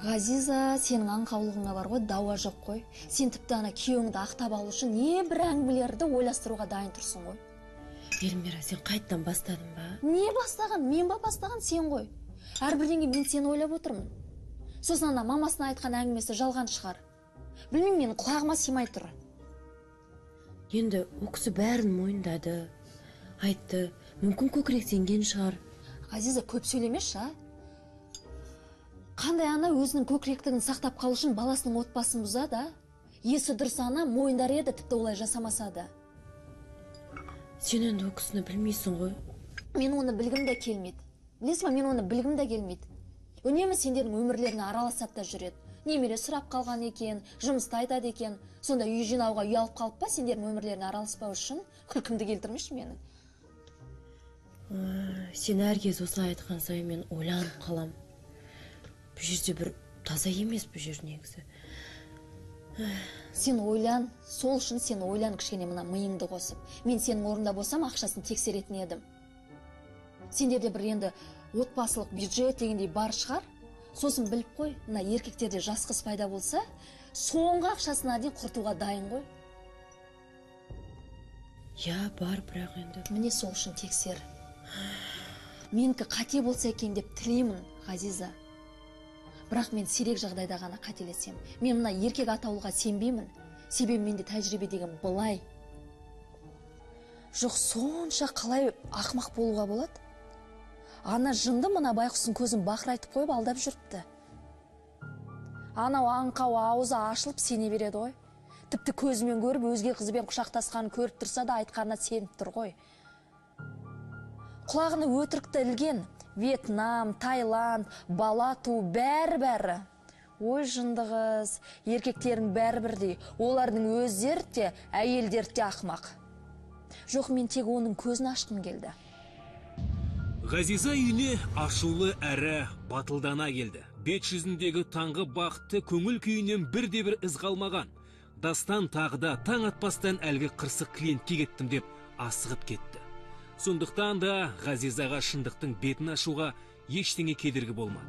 Ғазиза, сенің аңқаулығыңа бар ғой, дауа жоқ қой. Сен тіпті ана күйеуіңді ақтап алу үшін не бір әңгімелерді ойластыруға дайын тұрсың ғой. Эльмира, сен қайттан бастадың ба? Не бастаған? Мен ба бастаған, сен ғой. Әрбірденге мен сені ойлап отырмын. Сосын ана мамасына айтқан әңгімесі жалған шығар. Білмеймін, менің құлағыма симай тұр. Енді о кісі бәрін мойындады. Айтты, мүмкін көкіректенген шығар. Ғазиза, көп сөйлемеші, а? Қандай ана өзінің көкіректігін сақтап қалу үшін баласының отбасын бұзады, а? Есі дұрыс ана мойындар еді, тіпті олай жасамаса да. Сен енді о кісіні білмейсің ғой. Мен оны білгім де келмейді. Білесің ба, мен оны білгім де келмейді. Үнемі сендердің өмірлеріне араласып та жүреді. Немере сұрап қалған екен, жұмыста айтады екен. Сонда үй жинауға ұялып қалып па, сендердің өмірлеріне араласпау үшін? Күлкімді келтірмеші мені. Сен әркез осылай айтқан сайын мен ойланып қалам. Бұл жерде бір таза емес бұл жер негізі. Сен ойлан, сол үшін сен ойлан кішкене мына миыңды қосып. Мен сенің орында болсам ақшасын тексеретін едім. Сендерде бір енді отбасылық бюджет дегендей бар шығар. Сосын біліп қой, мына еркектерде жас қыз пайда болса, соңғы ақшасына дейін құртуға дайын ғой. Я, бар бірақ енді. Міне сол үшін тексер. Менікі қате болса екен деп тілеймін, Ғазиза. Бірақ мен сирек жағдайда ғана қателесем. Мен мына еркек атаулыға сенбеймін. Себебі менде тәжірибе деген былай. Жоқ, сонша қалай ақмақ болуға болады? Ана жынды мына байқұсын көзін бақырайтып қойып алдап жүріпті. Анау аңқау аузы ашылып сене береді ғой. Тіпті көзімен көріп, өзге қызбен құшақтасқанын көріп тұрса да айтқанына сеніп тұр ғой. Құлағыны өтірікті ілген, Вьетнам, Таиланд, Балату, бәрі. Ой, жынды қыз, еркектердің бәрі бірдей, олардың өздері де, әйелдері де ақмақ. Жоқ, мен тек оның көзін ашқым келді. Ғазиза үйіне ашулы әрі батылдана келді. Бет жүзіндегі таңғы бақытты көңіл күйінен бірде-бір із қалмаған. Дастан тағыда таң атпастан әлгі қырсық клиентке кеттім деп асығып кетті. Сондықтан да Ғазизаға шындықтың бетін ашуға ештеңе кедергі болмады.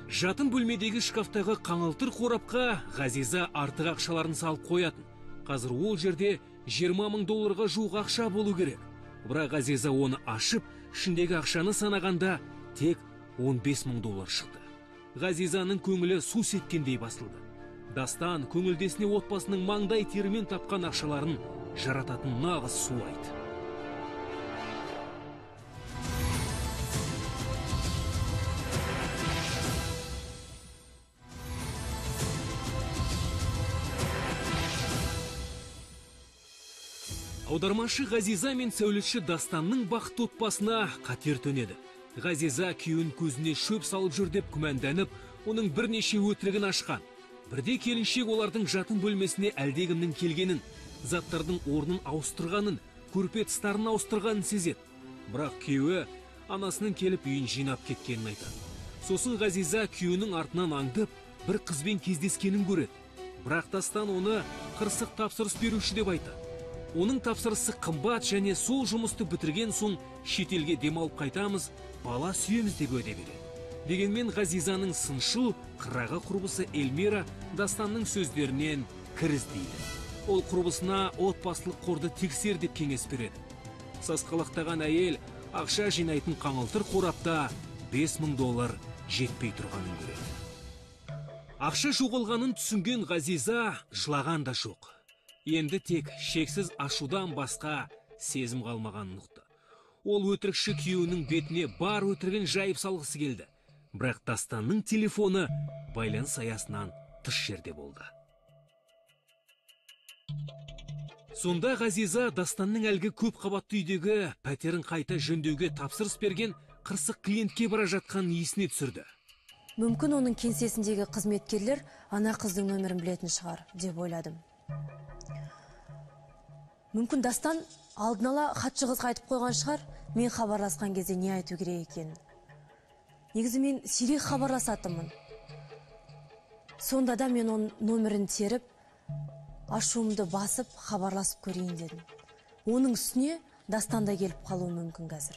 Жатын бөлмедегі шкафтағы қаңылтыр қорапқа Ғазиза артық ақшаларын салып қоятын. Қазір ол жерде $20,000 жуық ақша болу керек. Бірақ Ғазиза оны ашып, ішіндегі ақшаны санағанда тек $15,000 шықты. Ғазизаның көңілі су сепкендей басылды. Дастан көңілдесіне отбасының маңдай терімен тапқан ақшаларын жарататын нағыз су айты. Аудармашы Ғазиза мен сәулетші Дастанның бақытты отбасына қатер төнеді. Ғазиза күйеуін көзіне шөп салып жүр деп күмәнданып, оның бірнеше өтірігін ашқан. Бірде келіншек олардың жатын бөлмесіне әлдегімнің келгенін, заттардың орнын ауыстырғанын, көрпе тыстарын ауыстырғанын сезеді. Бірақ күйеуі анасының келіп үйін жинап кеткенін айтады. Сосын Ғазиза күйеуінің артынан аңдып, бір қызбен кездескенін көреді. Бірақ Дастан оны қырсық тапсырыс беруші деп айтады. Оның тапсырысы қымбат және сол жұмысты бітірген соң шетелге демалып қайтамыз, бала сүйеміз деп уәде береді. Дегенмен Ғазизаның сыншыл, қырағы құрбысы Эльмира Дастанның сөздерінен кіріз дейді. Ол құрбысына отбасылық қорды тексер деп кеңес береді. Сасқалақтаған әйел ақша жинайтын қаңылтыр қорапта $5000 жетпей тұрғанын көреді. Ақша жоғалғанын түсінген Ғазиза жылаған да жоқ. Енді тек шексіз ашудан басқа сезім қалмаған ұқты. Ол өтірікші күйеуінің бетіне бар өтірігін жайып салғысы келді. Бірақ Дастанның телефоны байланыс аясынан тыс жерде болды. Сонда Ғазиза Дастанның әлгі көп қабатты үйдегі пәтерін қайта жөндеуге тапсырыс берген қырсық клиентке бара жатқанын есіне түсірді. Мүмкін оның кеңсесіндегі қызметкерлер ана қыздың нөмірін білетін шығар, деп ойладым. Мүмкін Дастан алдын ала хатшы қыз қайтып қойған шығар, мен хабарласқан кезде не айту керек екен. Негізі мен сирек хабарласатынмын. Сонда да мен оның нөмірін теріп, ашуымды басып хабарласып көрейін дедім. Оның үстіне Дастан да келіп қалуы мүмкін қазір.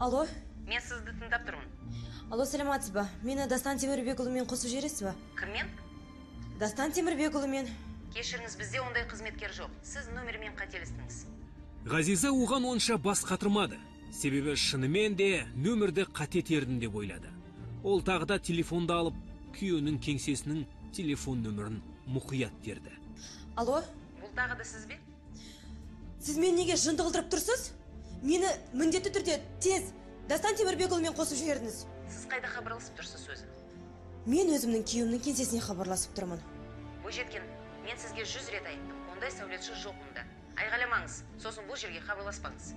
Алло? Мен сізді тыңдап тұрмын. Алло, сәлематсыз ба? Мені Дастан Темірбекұлымен қосып жібересіз ба? Кіммен? Дастан Темірбекұлымен. Кешіріңіз, бізде ондай қызметкер жоқ. Сіз нөмірмен қателестіңіз. Ғазиза оған онша бас қатырмады. Себебі шынымен де нөмірді қате тердім деп ойлады. Ол тағы да телефонды алып, күйеуінің кеңсесінің телефон нөмірін мұқият терді. Алло? Бұл тағы да сіз бе? Сіз мен неге жынды қылдырып тұрсыз? Мені міндетті түрде тез Дастан Темірбекұлымен қосып жібердіңіз. Сіз қайда хабарласып тұрсыз өзі? Мен өзімнің күйеуімнің кеңсесіне хабарласып тұрмын. Бойжеткен, мен сізге 100 рет айттым. Ондай сәулетші жоқ мұнда. Айғайламаңыз, сосын бұл жерге хабарласпаңыз.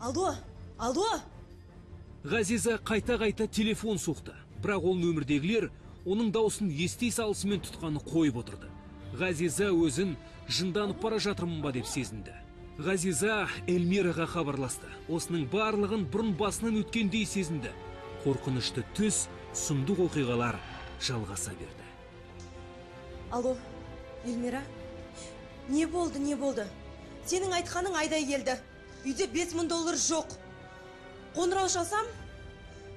Алло? Ғазиза қайта-қайта телефон соқты. Бірақ ол нөмірдегілер оның даусын ести салысымен тұтқаны қойып отырды. Ғазиза өзін жынданып бара жатырмын ба деп сезінді. Ғазиза Эльмираға хабарласты. Осының барлығын бұрын басынан өткендей сезінді. Қорқынышты түс, сұмдық оқиғалар жалғаса берді. Алло, Эльмира? Не болды? Сенің айтқаның айдай келді. Үйде $5000 жоқ. Қоңырау шалсам,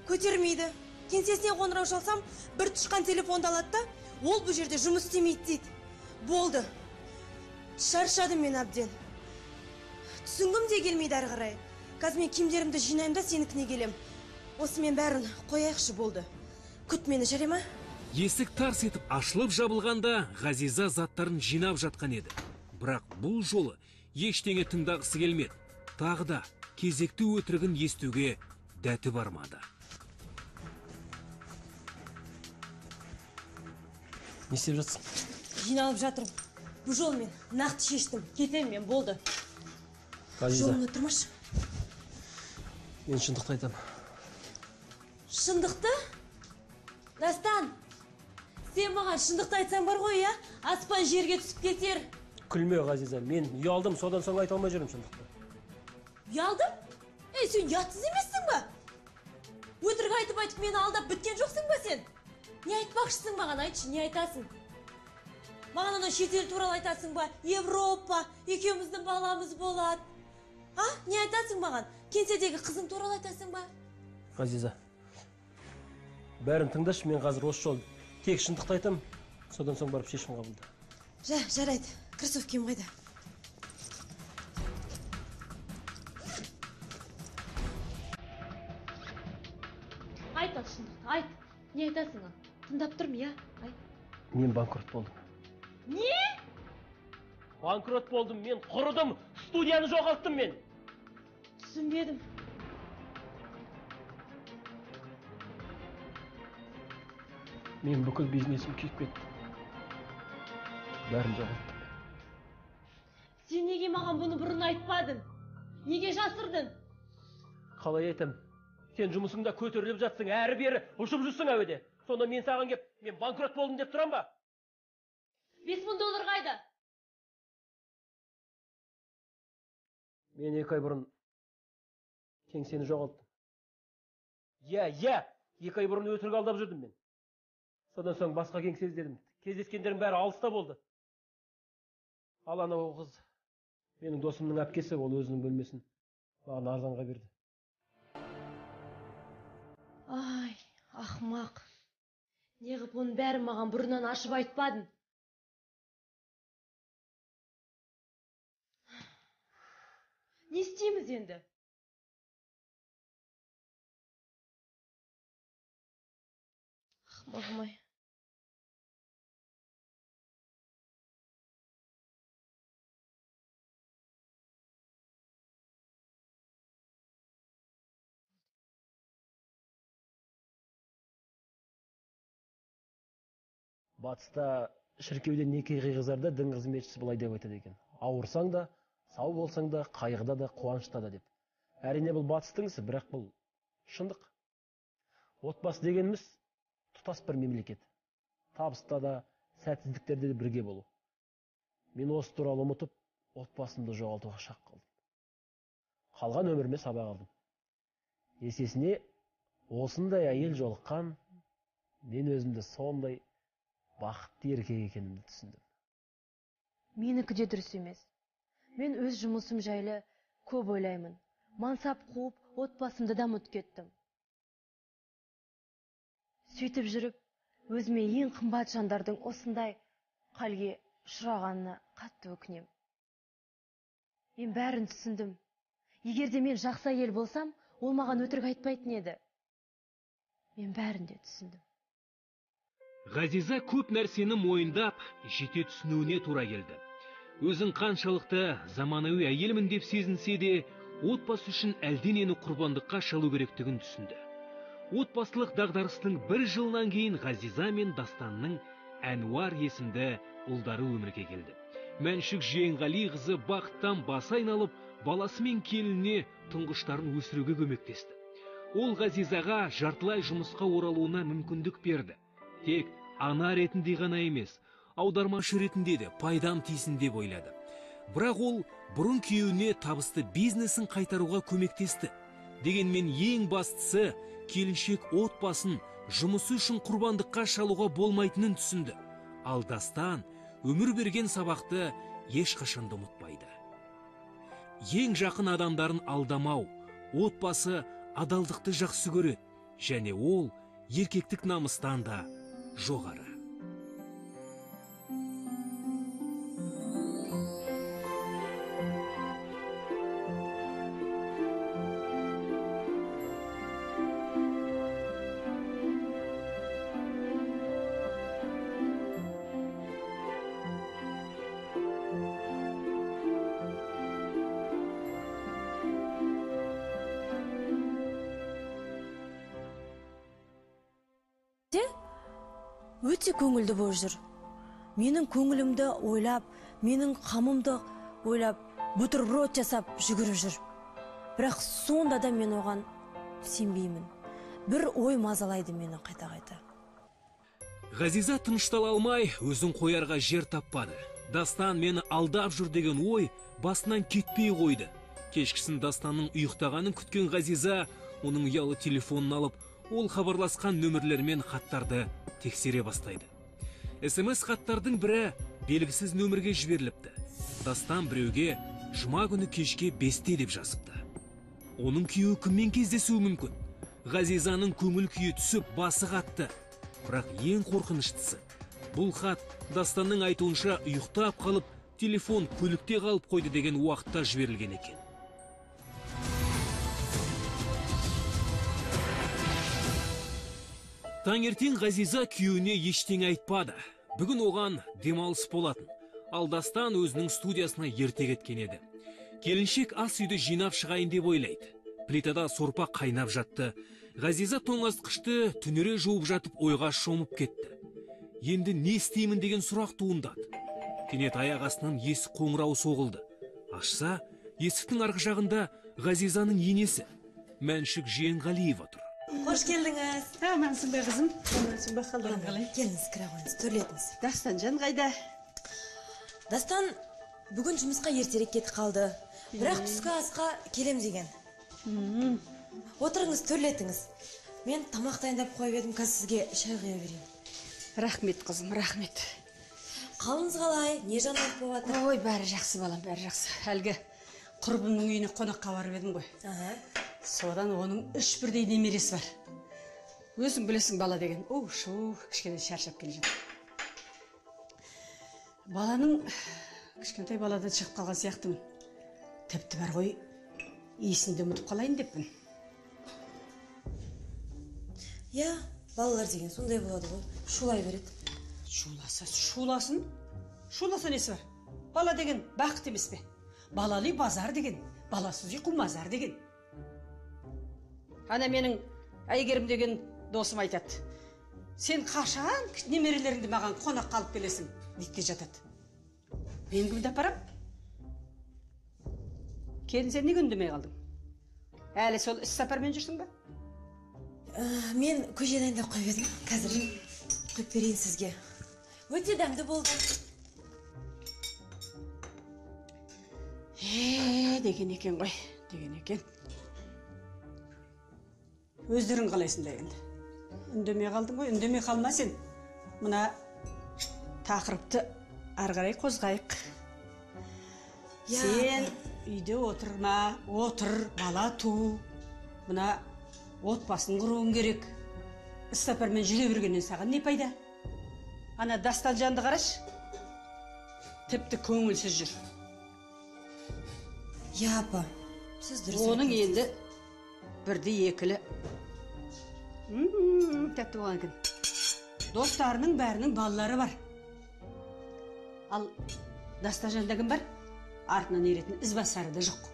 көтермейді. Кеңсесіне қоңырау шалсам, бір тышқан телефонды алады да, ол бұл жерде жұмыс істемейді дейді. Болды. Шаршадым мен әбден. Түсінгім де келмейді әрі қарай. Қазір мен киімдерімді жинаймын да сенікіне келем. Осы мен бәрін қояйықшы болды. Күт мені, жарай ма? Есік тарс етіп ашылып жабылғанда Ғазиза заттарын жинап жатқан еді. Бірақ бұл жолы ештеңе тыңдағысы келмеді. Тағы да кезекті өтірігін естуге дәті бармады. Не істеп жатсың? Жиналып жатырмын. Бұл жол мен нақты шештім. Кетем мен, болды. Ғазиза, Жолыңа тұрмашы. мен шындықты айтам. Шындықты? Дастан, сен маған шындықты айтсаң бар ғой, я? Аспан жерге түсіп кетер. Күлме, Ғазиза, мен ұялдым, содан соң айта алмай жүрмін шындықты. Ұялдым? Сен ұятсыз емессің ба? Өтірік айтып мені алдап біткен жоқсың ба сен? Не айтпақшысың маған, айтшы, не айтасың? Маған ана шетел туралы айтасың ба? Европа, екеуміздің баламыз болады. Не айтасың маған? Кеңседегі қызың туралы айтасың ба? Ғазиза, бәрін тыңдашы, мен қазір осы жол тек шындықты айтам, содан соң барып шешім қабылда. Жарайды. Кроссовкем қайда? Айт шындықты, айт. Не айтасың? Тыңдап тұрмын, я? Айт. Мен банкрот болдым. Не? Банкрот болдым, мен құрыдым, студияны жоғалттым мен. Түсінбедім. Мен бүкіл бизнесім күйіп кетті. Бәрін жоғалттым. Сен неге маған бұны бұрын айтпадың? Неге жасырдың? Қалай айтам? Сен жұмысыңда көтеріліп жатсың, әрі-бері ұшып жүрсің әуеде. Сонда мен саған кеп, мен банкрот болдым деп тұрам ба? $5000 қайда? Мен 2 ай бұрын кеңсені жоғалттым. 2 ай бұрын өтірік алдап жүрдім мен. Содан соң басқа кеңсе іздедім. Кездескендерім бәрі алыста болды. Ал анау қыз менің досымның әпкесі, ол өзінің бөлмесін маған арзанға берді. Ай, ақымақ. Неғып оның бәрін маған бұрыннан ашып айтпадың? Не істейміз енді? Ақымағым-ай. Батыста шіркеуде неке қиғызарда дін қызметшісі былай деп айтады екен: ауырсаң да, сау болсаң да, қайғыда да, қуанышта да деп. Әрине бұл батыстың ісі, бірақ бұл шындық. Отбасы дегеніміз тұтас бір мемлекет. Табыста да, сәтсіздіктерде де бірге болу. Мен осы туралы ұмытып, отбасымды жоғалтуға шақ қалдым. Қалған өміріме сабақ алдым. Есесіне, осындай әйел жолыққан, мен өзімді сондай бақытты еркек екенімді түсіндім. Менікі де дұрыс емес. Мен өз жұмысым жайлы көп ойлаймын. Мансап қуып, отбасымды дамытып кеттім. Сөйтіп жүріп, өзіме ең қымбат жандардың осындай халге ұшырағанына қатты өкінем. Мен бәрін түсіндім. Егер де мен жақсы әйел болсам, ол маған өтірік айтпайтын еді. Мен бәрін де түсіндім. Ғазиза көп нәрсені мойындап, жете түсінуіне тура келді. Өзін қаншалықты заманауи әйелмін деп сезінсе де, отбасы үшін әлденені құрбандыққа шалу керектігін түсінді. Отбасылық дағдарыстың 1 жылдан кейін Ғазиза мен Дастанның Әнуар есімді ұлдары өмірге келді. Мәншүк Жиенғали қызы бақыттан басы айналып, баласы мен келініне тұңғыштарын өсіруге көмектесті. Ол Ғазизаға жартылай жұмысқа оралуына мүмкіндік берді. Тек ана ретінде ғана емес, аудармашы ретінде де пайдам тисін деп ойлады. Бірақ ол бұрын күйеуіне табысты бизнесін қайтаруға көмектесті. Дегенмен ең бастысы, келіншек отбасын жұмысы үшін құрбандыққа шалуға болмайтынын түсінді. Ал Дастан өмір берген сабақты ешқашанда ұмытпайды. Ең жақын адамдарын алдамау, отбасы адалдықты жақсы көреді, және ол еркектік намыстан да жоғары. Өте көңілді болып жүр. Менің көңілімді ойлап, менің қамымды ойлап, бутерброд жасап жүгіріп жүр. Бірақ сонда да мен оған сенбеймін. Бір ой мазалайды мені қайта-қайта. Ғазиза тыныштала алмай, өзін қоярға жер таппады. Дастан мені алдап жүр деген ой басынан кетпей қойды. Кешкісін Дастанның ұйықтағанын күткен Ғазиза оның ұялы телефонын алып, ол хабарласқан нөмірлермен хаттарды тексере бастайды. СМС хаттардың бірі белгісіз нөмірге жіберіліпті. Дастан біреуге жұма күні кешке 5-те деп жазыпты. Оның күйеуі кіммен кездесуі мүмкін? Ғазизаның көңіл күйі түсіп басы қатты. Бірақ ең қорқыныштысы, бұл хат Дастанның айтуынша ұйықтап қалып, телефон көлікте қалып қойды деген уақытта жіберілген екен. Таңертең Ғазиза күйеуіне ештеңе айтпады. Бүгін оған демалыс болатын. Ал Дастан өзінің студиясына ерте кеткен еді. Келіншек ас үйді жинап шығайын деп ойлайды. Плитада сорпа қайнап жатты. Ғазиза тоңазытқышты түнере жуып жатып ойға шомып кетті. Енді не істеймін деген сұрақ туындады. Кенет аяқ астынан есік қоңырауы соғылды. Ашса, есіктің арғы жағында Ғазизаның енесі, Мәншүк Жиенғалиева тұр. Қош келдіңіз. Амансың ба қызым? Амансың ба, қалдарың қалай? Келіңіз, кіре қойыңыз, төрлетіңіз. Дастанжан қайда? Дастан бүгін жұмысқа ертерек кетіп қалды. Бірақ түскі асқа келем деген. Отырыңыз, төрлетіңіз. Мен тамақ дайындап қойып едім, қазір сізге шай құя берейін. Рахмет қызым, рахмет. Қалыңыз қалай? Не жаңалық болып жатыр? Ой, бәрі жақсы балам, бәрі жақсы. Әлгі құрбымның үйіне қонаққа барып едім ғой. Содан оның 3 бірдей немересі бар. Өзің білесің бала деген. Кішкене шаршап келе жатыр. Баланың кішкентай баладан шығып қалған сияқтымын. Тіпті бар ғой, есімді ұмытып қалайын деппін. Я, балалар деген сондай болады ғой. Шулай береді. Шуласын? Шуласа несі бар? Бала деген бақыт емес пе? Балалы базар деген, баласыз үй мазар деген. Ана менің Әйгерім деген досым айтады. Сен қашан немерелеріңді маған қонақ қалып келесің? Дитке жатады. Мен кімді апарам? Келін, сен неге үндемей қалдың? Әлі сол іс сапармен жүрсің ба? Мен көже дайындап қойып едім. Қазір құйып берейін сізге. Өте дәмді болды. Деген екен ғой, деген екен. Өздерің қалайсыңдар енді? Үндемей қалдың ғой, үндемей қалма сен. Мына тақырыпты ары қарай қозғайық. Сен үйде отырма, отыр, бала ту. Мына отбасын құруың керек. Іс-сапармен жүре бергеннен саған не пайда? Ана Дастан жанды қараш. Тіпті көңілсіз жүр. Я, апа, сіз дұрыс. Оның енді бірді екілі. Тәтті болған екен. Достарының бәрінің балалары бар. Ал Дастажанда кім бар? Артынан еретін ізбасары да жоқ.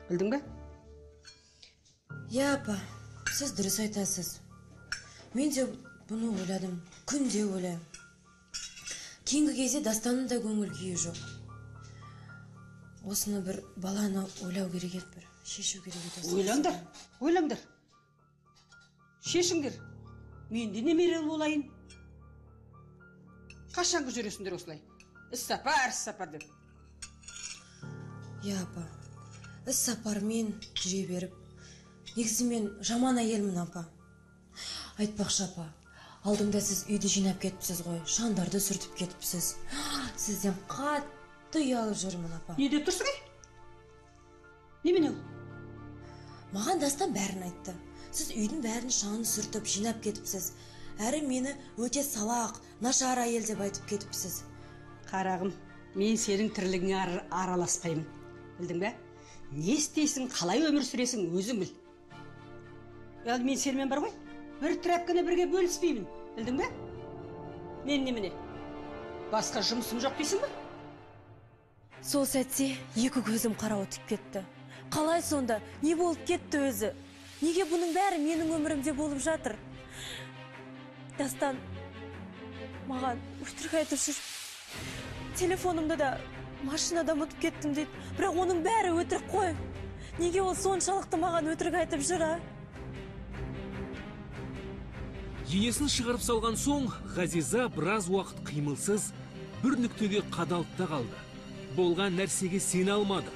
Білдің бе? Я, апа, сіз дұрыс айтасыз. Мен де бұны ойладым, күнде ойлаймын. Кейінгі кезде Дастанның да көңіл күйі жоқ. Осыны бір баланы ойлау керек еді, бір шешу керек еді. Ойлаңдар, ойлаңдар. Шешіңдер. Мен де немерелі болайын. Қашанғы жүресіңдер осылай? Іс-сапар деп. Я, апа, іс-сапармен жүре беріп. Негізі мен жаман әйелмін, апа. Айтпақшы, апа, алдыңда сіз үйді жинап кетіпсіз ғой, шандарды сүртіп кетіпсіз. Сізден қатты ұялып жүрмін, апа. Не деп тұрсың? Немене ол? Маған Дастан бәрін айтты. Сіз үйдің бәрін шаңын сүртіп, жинап кетіпсіз. Әрі мені өте салақ, нашар әйел деп айтып кетіпсіз. Қарағым, мен сенің тірлігіңе араласпаймын. Білдің бе? Не істейсің, қалай өмір сүресің, өзің біл. Яғни мен сенімен бар ғой, бір трәпкіні бірге бөліспеймін. Білдің бе? Мен немене? Басқа жұмысым жоқ дейсің бе? Сол сәтте екі көзім қара өтіп кетті. Қалай сонда? Не болып кетті өзі? Неге бұның бәрі менің өмірімде болып жатыр? Дастан маған өтірік айтып жүр. Телефонымды да машинада ұмытып кеттім дейді. Бірақ оның бәрі өтірік қой. Неге ол соншалықты маған өтірік айтып жүр, а? Енесін шығарып салған соң, Ғазиза біраз уақыт қимылсыз бір нүктеге қадалып та қалды. Болған нәрсеге сене алмады.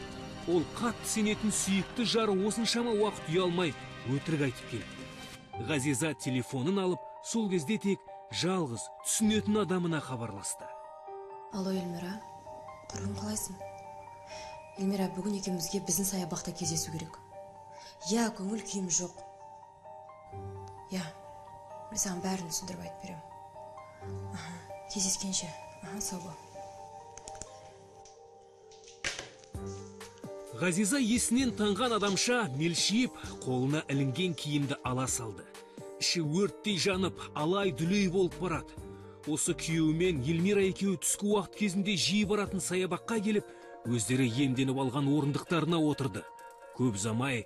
Ол қатты сенетін сүйікті жары осыншама уақыт ұялмай өтірік айтып келді. Ғазиза телефонын алып, сол кезде тек жалғыз түсінетін адамына хабарласты. Алло, Эльмира, құрбым қалайсың? Эльмира, бүгін екеумізге біздің саябақта кездесу керек. Я, көңіл күйім жоқ. Я, мен саған бәрін түсіндіріп айтып беремін. Кездескенше. Сау бол. Ғазиза есінен танған адамша мелшиіп, қолына ілінген киімді ала салды. Іші өрттей жанып, алай-дүлей болып барады. Осы күйеуімен Эльмира екеуі түскі уақыт кезінде жиі баратын саябаққа келіп, өздері емденіп алған орындықтарына отырды. Көп замай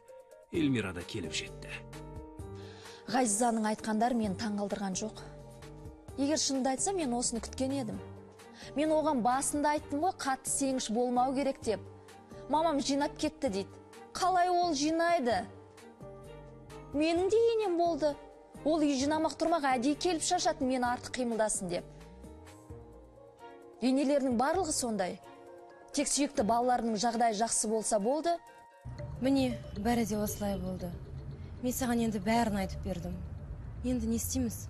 Эльмира да келіп жетті. Ғазизаның айтқандар мен таңғалдырған жоқ. Егер шынымды айтсам, мен осыны күткен едім. Мен оған басында айттым ғой, қатты сенгіш болмау керек деп. Мамам жинап кетті дейді. Қалай ол жинайды? Менің де енем болды. Ол үй жинамақ тұрмақ әдейі келіп шашатын, мен артық қимылдасын деп. Енелерінің барлығы сондай. Тек сүйікті балаларының жағдайы жақсы болса болды. Міне, бәрі де осылай болды. Мен саған енді бәрін айтып бердім. Енді не істейміз?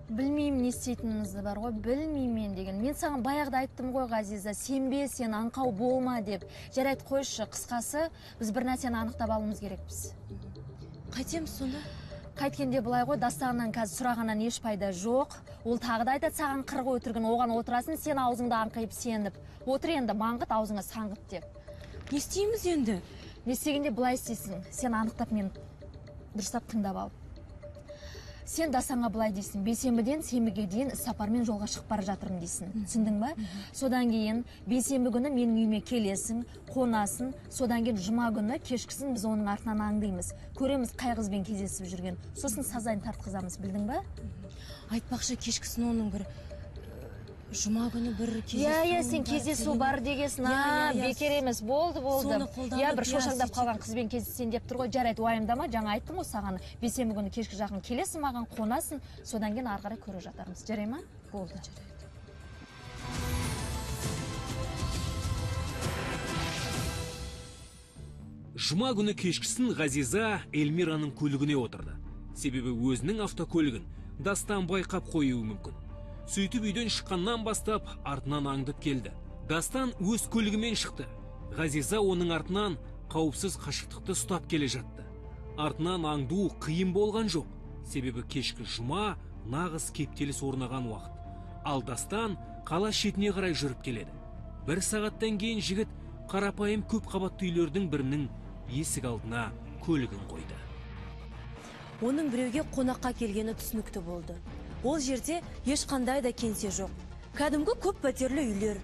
Білмеймін не істейтінімізді бар ғой, білмеймін деген. Мен саған баяғыда айттым ғой Ғазиза, сенбе, сен аңқау болма деп. Жарайды қойшы, қысқасы, біз бір нәрсені анықтап алуымыз керекпіз. Қайтеміз сонда? Қайткенде былай ғой, Дастаннан қазір сұрағаннан еш пайда жоқ. Ол тағы да айтады, саған қырық өтірігін оған отырасын, сен аузыңда аңқайып сеніп. Отыр енді маңғыт, аузыңа саңғыт деп. Не істейміз енді? Не істегенде былай істейсің, сен анықтап мен дұрыстап тыңдап ал. Сен Дасанға былай дейсің, бейсенбіден сенбіге дейін сапармен жолға шығып бара жатырмын дейсің. Түсіндің ба? Содан кейін бейсенбі күні менің үйіме келесің, қонасың, содан кейін жұма күні кешкісін біз оның артынан аңдимыз. Көреміз қай қызбен кездесіп жүрген. Сосын сазайын тартқызамыз, білдің ба? Айтпақшы кешкісін оның бір жұма күні бір кездесу. Иә, сен кездесу бар дегесін. Бекер емес, болды. Иә, бір шошаңдап қалған қызбен кездессен деп тұр ғой. Жарайды, уайымдама, жаңа айттым ғой саған. Бейсенбі күні кешкі жақын келесің маған, қонасың, содан кейін ары қарай көре жатармыз. Жарай ма? Болды. Жұма күні кешкісін Ғазиза Эльмираның көлігіне отырды. Себебі өзінің автокөлігін Дастан байқап қоюы мүмкін. Сөйтіп үйден шыққаннан бастап артынан аңдып келді. Дастан өз көлігімен шықты. Ғазиза оның артынан қауіпсіз қашықтықты ұстап келе жатты. Артынан аңду қиын болған жоқ. Себебі кешкі жұма нағыз кептеліс орнаған уақыт. Ал Дастан қала шетіне қарай жүріп келеді. Бір сағаттан кейін жігіт қарапайым көп қабатты үйлердің бірінің есік алдына көлігін қойды. Оның біреуге қонаққа келгені түсінікті болды. Ол жерде ешқандай да кеңсе жоқ. Кәдімгі көп пәтерлі үйлер.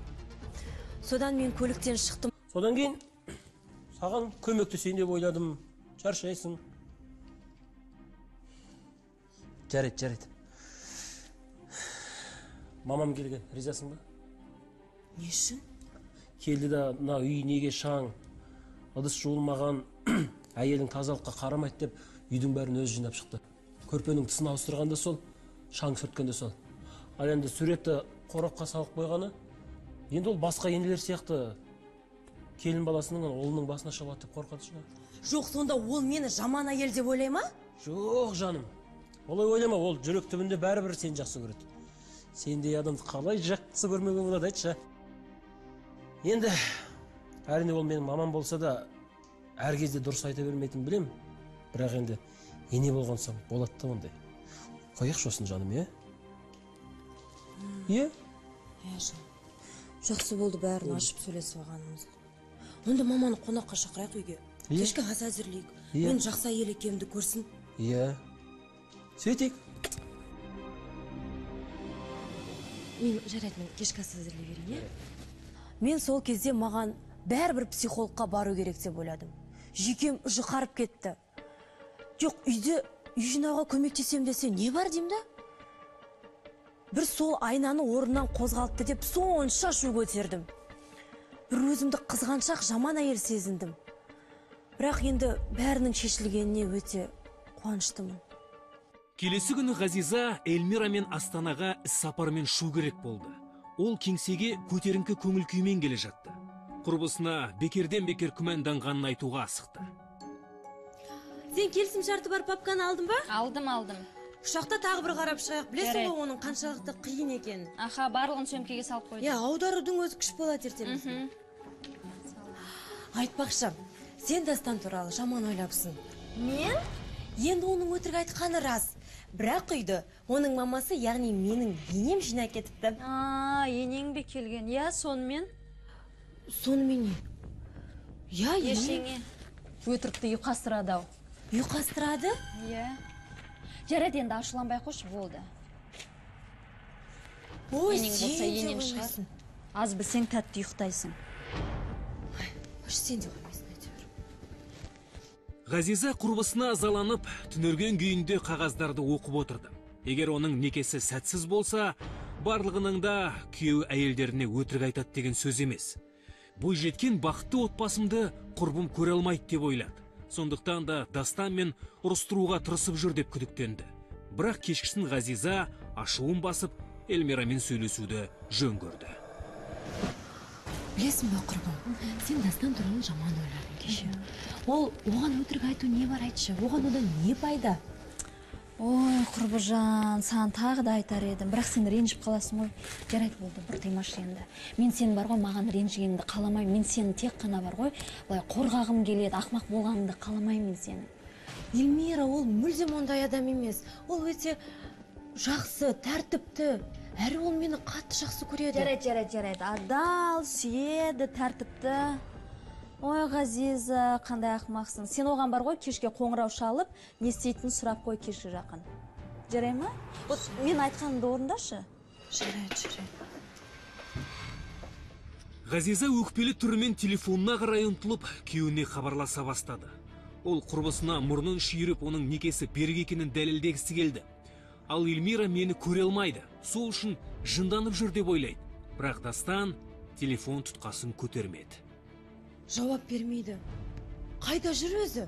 Содан мен көліктен шықтым. Содан кейін саған көмектесейін деп ойладым. Шаршайсың. Жарайды. Мамам келген, ризасың ба? Не үшін? Келді да, мына үй неге шаң, ыдыс жуылмаған, әйелің тазалыққа қарамайды деп үйдің бәрін өзі жинап шықты. Көрпенің тысын ауыстырғанда сол, шаң сүрткенде сол. Ал енді суретті қорапқа салып қойғаны, енді ол басқа енелер сияқты келін баласының ұлының басына шығады деп қорқады шығар. Жоқ, сонда ол мені жаман әйел деп ойлай ма? Жоқ, жаным. Олай ойлама, ол жүрек түбінде бәрібір сен жақсы көреді. Сендей адамды қалай жақсы көрмеуге болады, айтшы. Енді әрине ол менің мамам болса да, әр кезде дұрыс айта бермейтін білем. Бірақ енді ене болған соң болады да ондай. Қояқшы осын жаным, е? Е? Жақсы болды бәрін ашып сөйлесіп алғанымыз. Онда маманы қонаққа шақырайық үйге. Кешкі ас әзірлейік. Мен жақсы әйел екенімді көрсін. Е. Сөйтейік. Жарайды, мен кешкі ас әзірлей берейін, е? Мен сол кезде маған бәрібір психологқа бару керек деп ойладым. Жүйкем жұқарып кетті. Жоқ, үйде үй жинауға көмектесем десе не бар деймді? Бір сол айнаны орнынан қозғалтты деп сонша шу көтердім. Бір өзімді қызғаншақ жаман әйел сезіндім. Бірақ енді бәрінің шешілгеніне өте қуаныштымын. Келесі күні Ғазиза Эльмира мен Астанаға іс-сапармен шу керек болды. Ол кеңсеге көтеріңкі көңіл күймен келе жатты. Құрбысына бекерден бекер күмәнданғанын айтуға асықты. Сен келісім шарты бар папканы алдың ба? Алдым. Ұшақта тағы бір қарап шығайық. Білесің ғой оның қаншалықты қиын екен. Аха, барлығын сөмкеге салып қойдым. Аударудың өзі күш болады ертеңгісін. Айтпақшы, сен Дастан туралы жаман ойлапсың. Мен? Енді оның өтірік айтқаны рас. Бірақ үйді оның мамасы, яғни менің енем жинап кетіпті. Енең бе келген? Я, сонымен? Сонымен не? Я, Ешеңе. Өтірікті ұйқастырады ау. Ұйқастырады? Иә. Жарайды, енді ашуланбай қойшы, болды. Ой, енең болса енең шығар. Аз білсең тәтті ұйықтайсың. Сен де қоймайсың әйтеуір. Ғазиза құрбысына азаланып, түнерген күйінде қағаздарды оқып отырды. Егер оның некесі сәтсіз болса, барлығының да күйеу әйелдеріне өтірік айтады деген сөз емес. Бой жеткен бақытты отбасымды құрбым көре алмайды деп ойлады. Сондықтан да Дастан мен ұрыстыруға тырысып жүр деп күдіктенді. Бірақ кешкісін Ғазиза ашуын басып, Эльмирамен сөйлесуді жөн көрді. Білесің ба, құрбым, сен Дастан туралы жаман ойладың кеше. Оған өтірік айту не бар, айтшы? Оған одан не пайда? Ой, Құрбыжан, саған тағы да айтар едім, бірақ сен ренжіп қаласың ғой. Жарайды болды, бір тыймаш енді. Мен сен бар ғой, маған ренжігенді қаламаймын. Мен сені тек қана бар ғой, былай қорғағым келеді, ақмақ болғаныңды қаламаймын мен сені. Эльмира, ол мүлдем ондай адам емес. Ол өте жақсы, тәртіпті. Әрі ол мені қатты жақсы көреді. Жарайды. Адал, сүйеді, тәртіпті. Ой, Ғазиза, қандай ақмақсың. Сен оған бар ғой, кешке қоңырау шалып, не істейтінін сұрап қой кешке жақын. Жарай ма? Вот мен айтқанымды орындашы. Жарайды. Ғазиза өкпелі түрімен телефонына қарай ұмтылып, күйеуіне хабарласа бастады. Ол құрбысына мұрнын шүйіріп, оның некесі берік екенін дәлелдегісі келді. Ал Эльмира мені көре алмайды, сол үшін жынданып жүр деп ойлайды. Бірақ Дастан телефон тұтқасын көтермеді. Жауап бермейді. Қайда жүр өзі?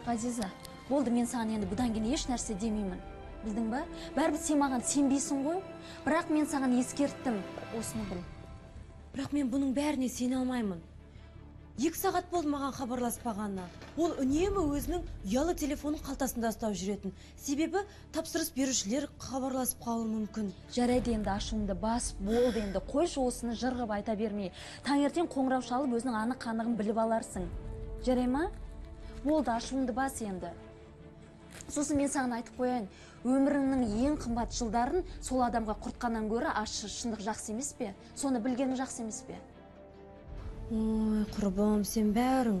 Ғазиза, болды, мен саған енді бұдан кейін еш нәрсе демеймін. Білдің ба? Бәрібір сен маған сенбейсің ғой. Бірақ мен саған ескерттім, осыны біл. Бірақ мен бұның бәріне сене алмаймын. 2 сағат болды маған хабарласпағанына. Ол үнемі өзінің ұялы телефонын қалтасында ұстап жүретін. Себебі тапсырыс берушілер хабарласып қалуы мүмкін. Жарайды енді, ашуыңды бас, болды енді. Қойшы осыны жырғып айта бермей. Таңертең қоңырау шалып өзінің анық-қанығын біліп аларсың. Жарай ма? Болды, ашуыңды бас енді. Сосын мен саған айтып қояйын, өміріңнің ең қымбат жылдарын сол адамға құртқаннан гөрі ащы шындық жақсы емес пе? Соны білгені жақсы емес пе? Ой, құрбым, сен бәрің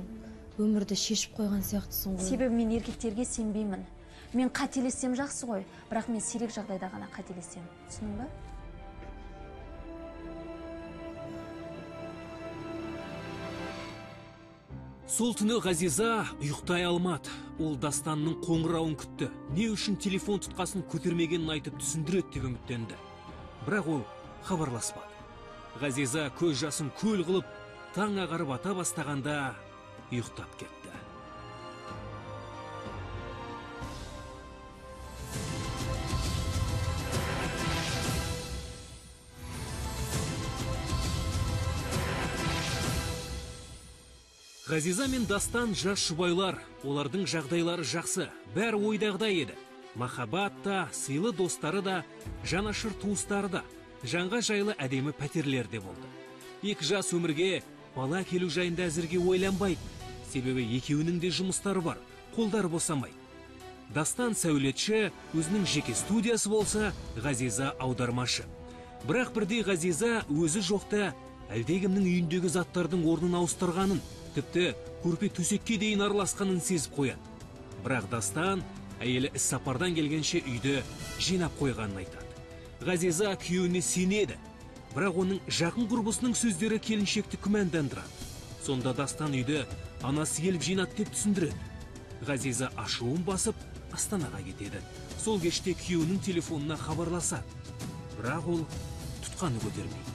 өмірді шешіп қойған сияқтысың ғой. Себебі мен еркектерге сенбеймін. Мен қателессем жақсы ғой, бірақ мен сирек жағдайда ғана қателесем. Түсінің ба? Сол түні Ғазиза ұйықтай алмады. Ол Дастанның қоңырауын күтті. Не үшін телефон тұтқасын көтермегенін айтып түсіндіреді деп үміттенді. Бірақ ол хабарласпады. Ғазиза көз жасын көл қылып, таң ағарып ата бастағанда ұйықтап кетті. Ғазиза мен Дастан жас жұбайлар, олардың жағдайлары жақсы, бәрі ойдағыдай еді. Махаббат та, сыйлы достары да, жанашыр туыстары да, жанға жайлы әдемі пәтерлер де болды. Екі жас өмірге бала келу жайында әзірге ойланбайды. Себебі екеуінің де жұмыстары бар, қолдары босамайды. Дастан сәулетші, өзінің жеке студиясы болса, Ғазиза аудармашы. Бірақ бірде Ғазиза өзі жоқта әлдегімнің үйіндегі заттардың орнын ауыстырғанын, тіпті көрпе төсекке дейін араласқанын сезіп қояды. Бірақ Дастан әйелі іс сапардан келгенше үйді жинап қойғанын айтады. Ғазиза күйеуіне сенеді, бірақ оның жақын құрбысының сөздері келіншекті күмәндандырады. Сонда Дастан үйді анасы келіп жинады деп түсіндіреді. Ғазиза ашуын басып Астанаға кетеді. Сол кеште күйеуінің телефонына хабарласады, бірақ ол тұтқаны көтермейді.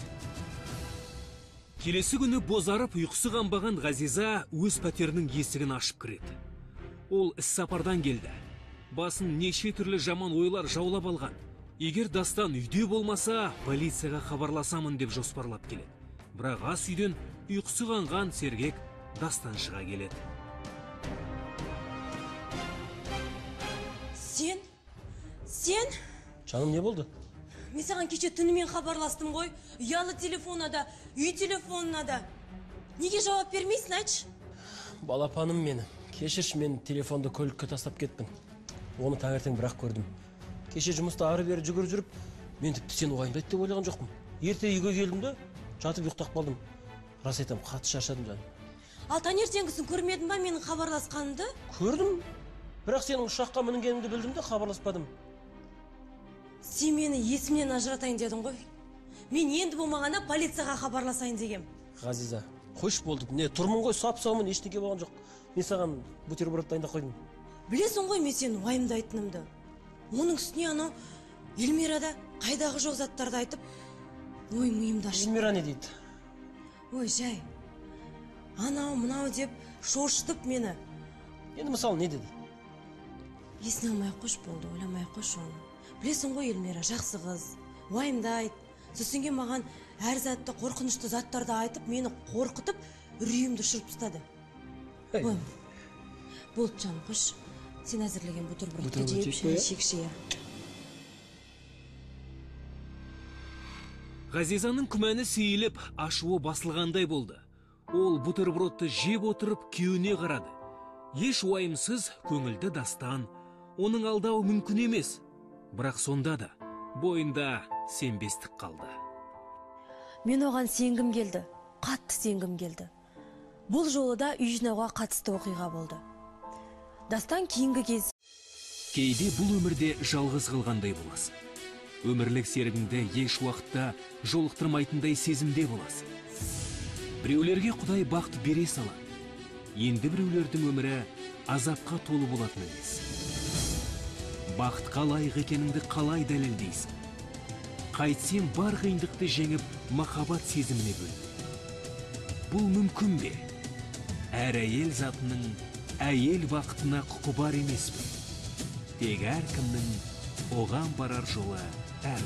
Келесі күні бозарып ұйқысы қанбаған Ғазиза өз пәтерінің есігін ашып кіреді. Ол іс сапардан келді. Басын неше түрлі жаман ойлар жаулап алған. Егер Дастан үйде болмаса, полицияға хабарласамын деп жоспарлап келеді. Бірақ ас үйден ұйқысы қанған сергек Дастан шыға келеді. Сен? Жаным, не болды? Мен саған кеше түнімен хабарластым ғой. Ұялы телефонына да, үй телефонына да. Неге жауап бермейсің, айтшы? Балапаным мені. Кешірші, мен телефонды көлікке тастап кетпін. Оны таңертең бірақ көрдім. Кеше жұмыста ары-бері жүгіріп жүріп, мен тіпті сені уайымдайды деп ойлаған жоқпын. Ерте үйге келдім де, жатып ұйықтап қалдым. Рас айтам, қатты шаршадым жаным. Ал таңертеңгісін көрмедің ба менің хабарласқанымды? Көрдім. Бірақ сенің ұшаққа мінгеніңді білдім де хабарласпадым. Сен мені есімнен ажыратайын дедің ғой. Мен енді болмағанда полицияға хабарласайын дегем. Ғазиза, қойш болды. Не, тұрмын ғой, сап-саумын, ештеңе болған жоқ. Мен саған бутерброд дайындап қойдым. Білесің ғой мен сені уайымдайтынымды. Оның үстіне анау Эльмирада қайдағы жоқ заттарды айтып, ой, миымды ашып. Эльмира не дейді? Ой, жай. Анау, мынау деп шошытып мені. Енді мысалы не деді? Есіне алмай қош болды, ойламай қош оны. Білесің ғой, Эльмира жақсы қыз, уайымдайды. Сосын кейін маған әр затты, қорқынышты заттарды айтып, мені қорқытып, үрейімді ұшырып тастады. Ой, болды жаным, қош. Сен әзірлеген бутербродты Бутерброд жеп, жеп шай қоя. ішейікші. Ғазизаның күмәні сейіліп, ашуы басылғандай болды. Ол бутербродты жеп отырып күйеуіне қарады. Еш уайымсыз көңілді Дастан. Оның алдауы мүмкін емес. Бірақ сонда да бойында сенбестік қалды. Мен оған сенгім келді, қатты сенгім келді. Бұл жолы да үй жинауға қатысты оқиға болды. Дастан кейінгі кез Кейде бұл өмірде жалғыз қалғандай боласың. Өмірлік серігіңді еш уақытта жолықтырмайтындай сезімде боласың. Біреулерге Құдай бақыт бере салады. Енді біреулердің өмірі азапқа толы болатын емес. Бақытқа лайық екеніңді қалай дәлелдейсің? Қайтсем бар қиындықты жеңіп, махаббат сезіміне бөл. Бұл мүмкін бе? Әр әйел затының әйел бақытына құқы бар емес пе? Тек әркімнің оған барар жолы әр.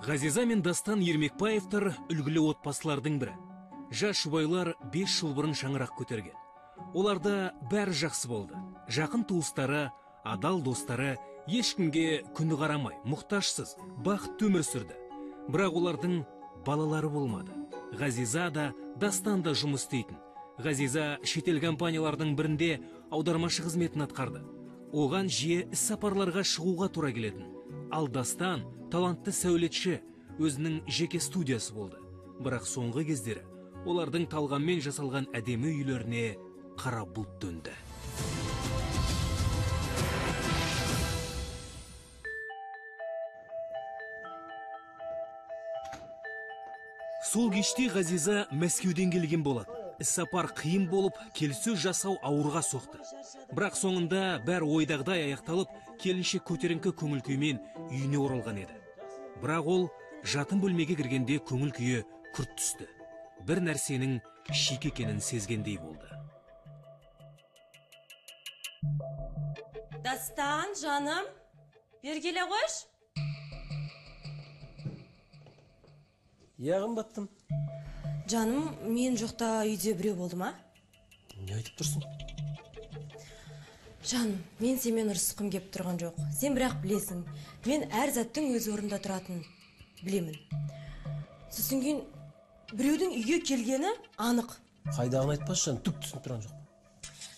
Ғазиза мен Дастан Ермекбаевтар үлгілі отбасылардың бірі. Жас жұбайлар 5 жыл бұрын шаңырақ көтерген. Оларда бәрі жақсы болды. Жақын туыстары, адал достары, ешкімге күні қарамай, мұқтажсыз, бақытты өмір сүрді. Бірақ олардың балалары болмады. Ғазиза да, Дастан да жұмыс істейтін. Ғазиза шетел компаниялардың бірінде аудармашы қызметін атқарды. Оған жиі іс-сапарларға шығуға тура келетін. Ал Дастан талантты сәулетші, өзінің жеке студиясы болды. Бірақ соңғы кездері олардың талғаммен жасалған әдемі үйлеріне қара бұлт төнді. Сол кеште Ғазиза Мәскеуден келген болады. Іс-сапар қиын болып, келіссөз жасау ауырға соқты. Бірақ соңында бәрі ойдағыдай аяқталып, келіншек көтеріңкі көңіл күймен үйіне оралған еді. Бірақ ол жатын бөлмеге кіргенде көңіл күйі күрт түсті. Бір нәрсенің шик екенін сезгендей болды. Дастан, жаным, бергеле қойш. Қымбаттым. Жаным, мен жоқта үйде біреу болды ма? Не айтып тұрсың? Жаным, мен семен ұрсықым кеп тұрған жоқ. Сен бірақ білесің, мен әр заттың өз орында тұратын білемін. Сосын кейін біреудің үйге келгені анық. Қайдағын айтпас жан, түк түсініп тұрған жоқ.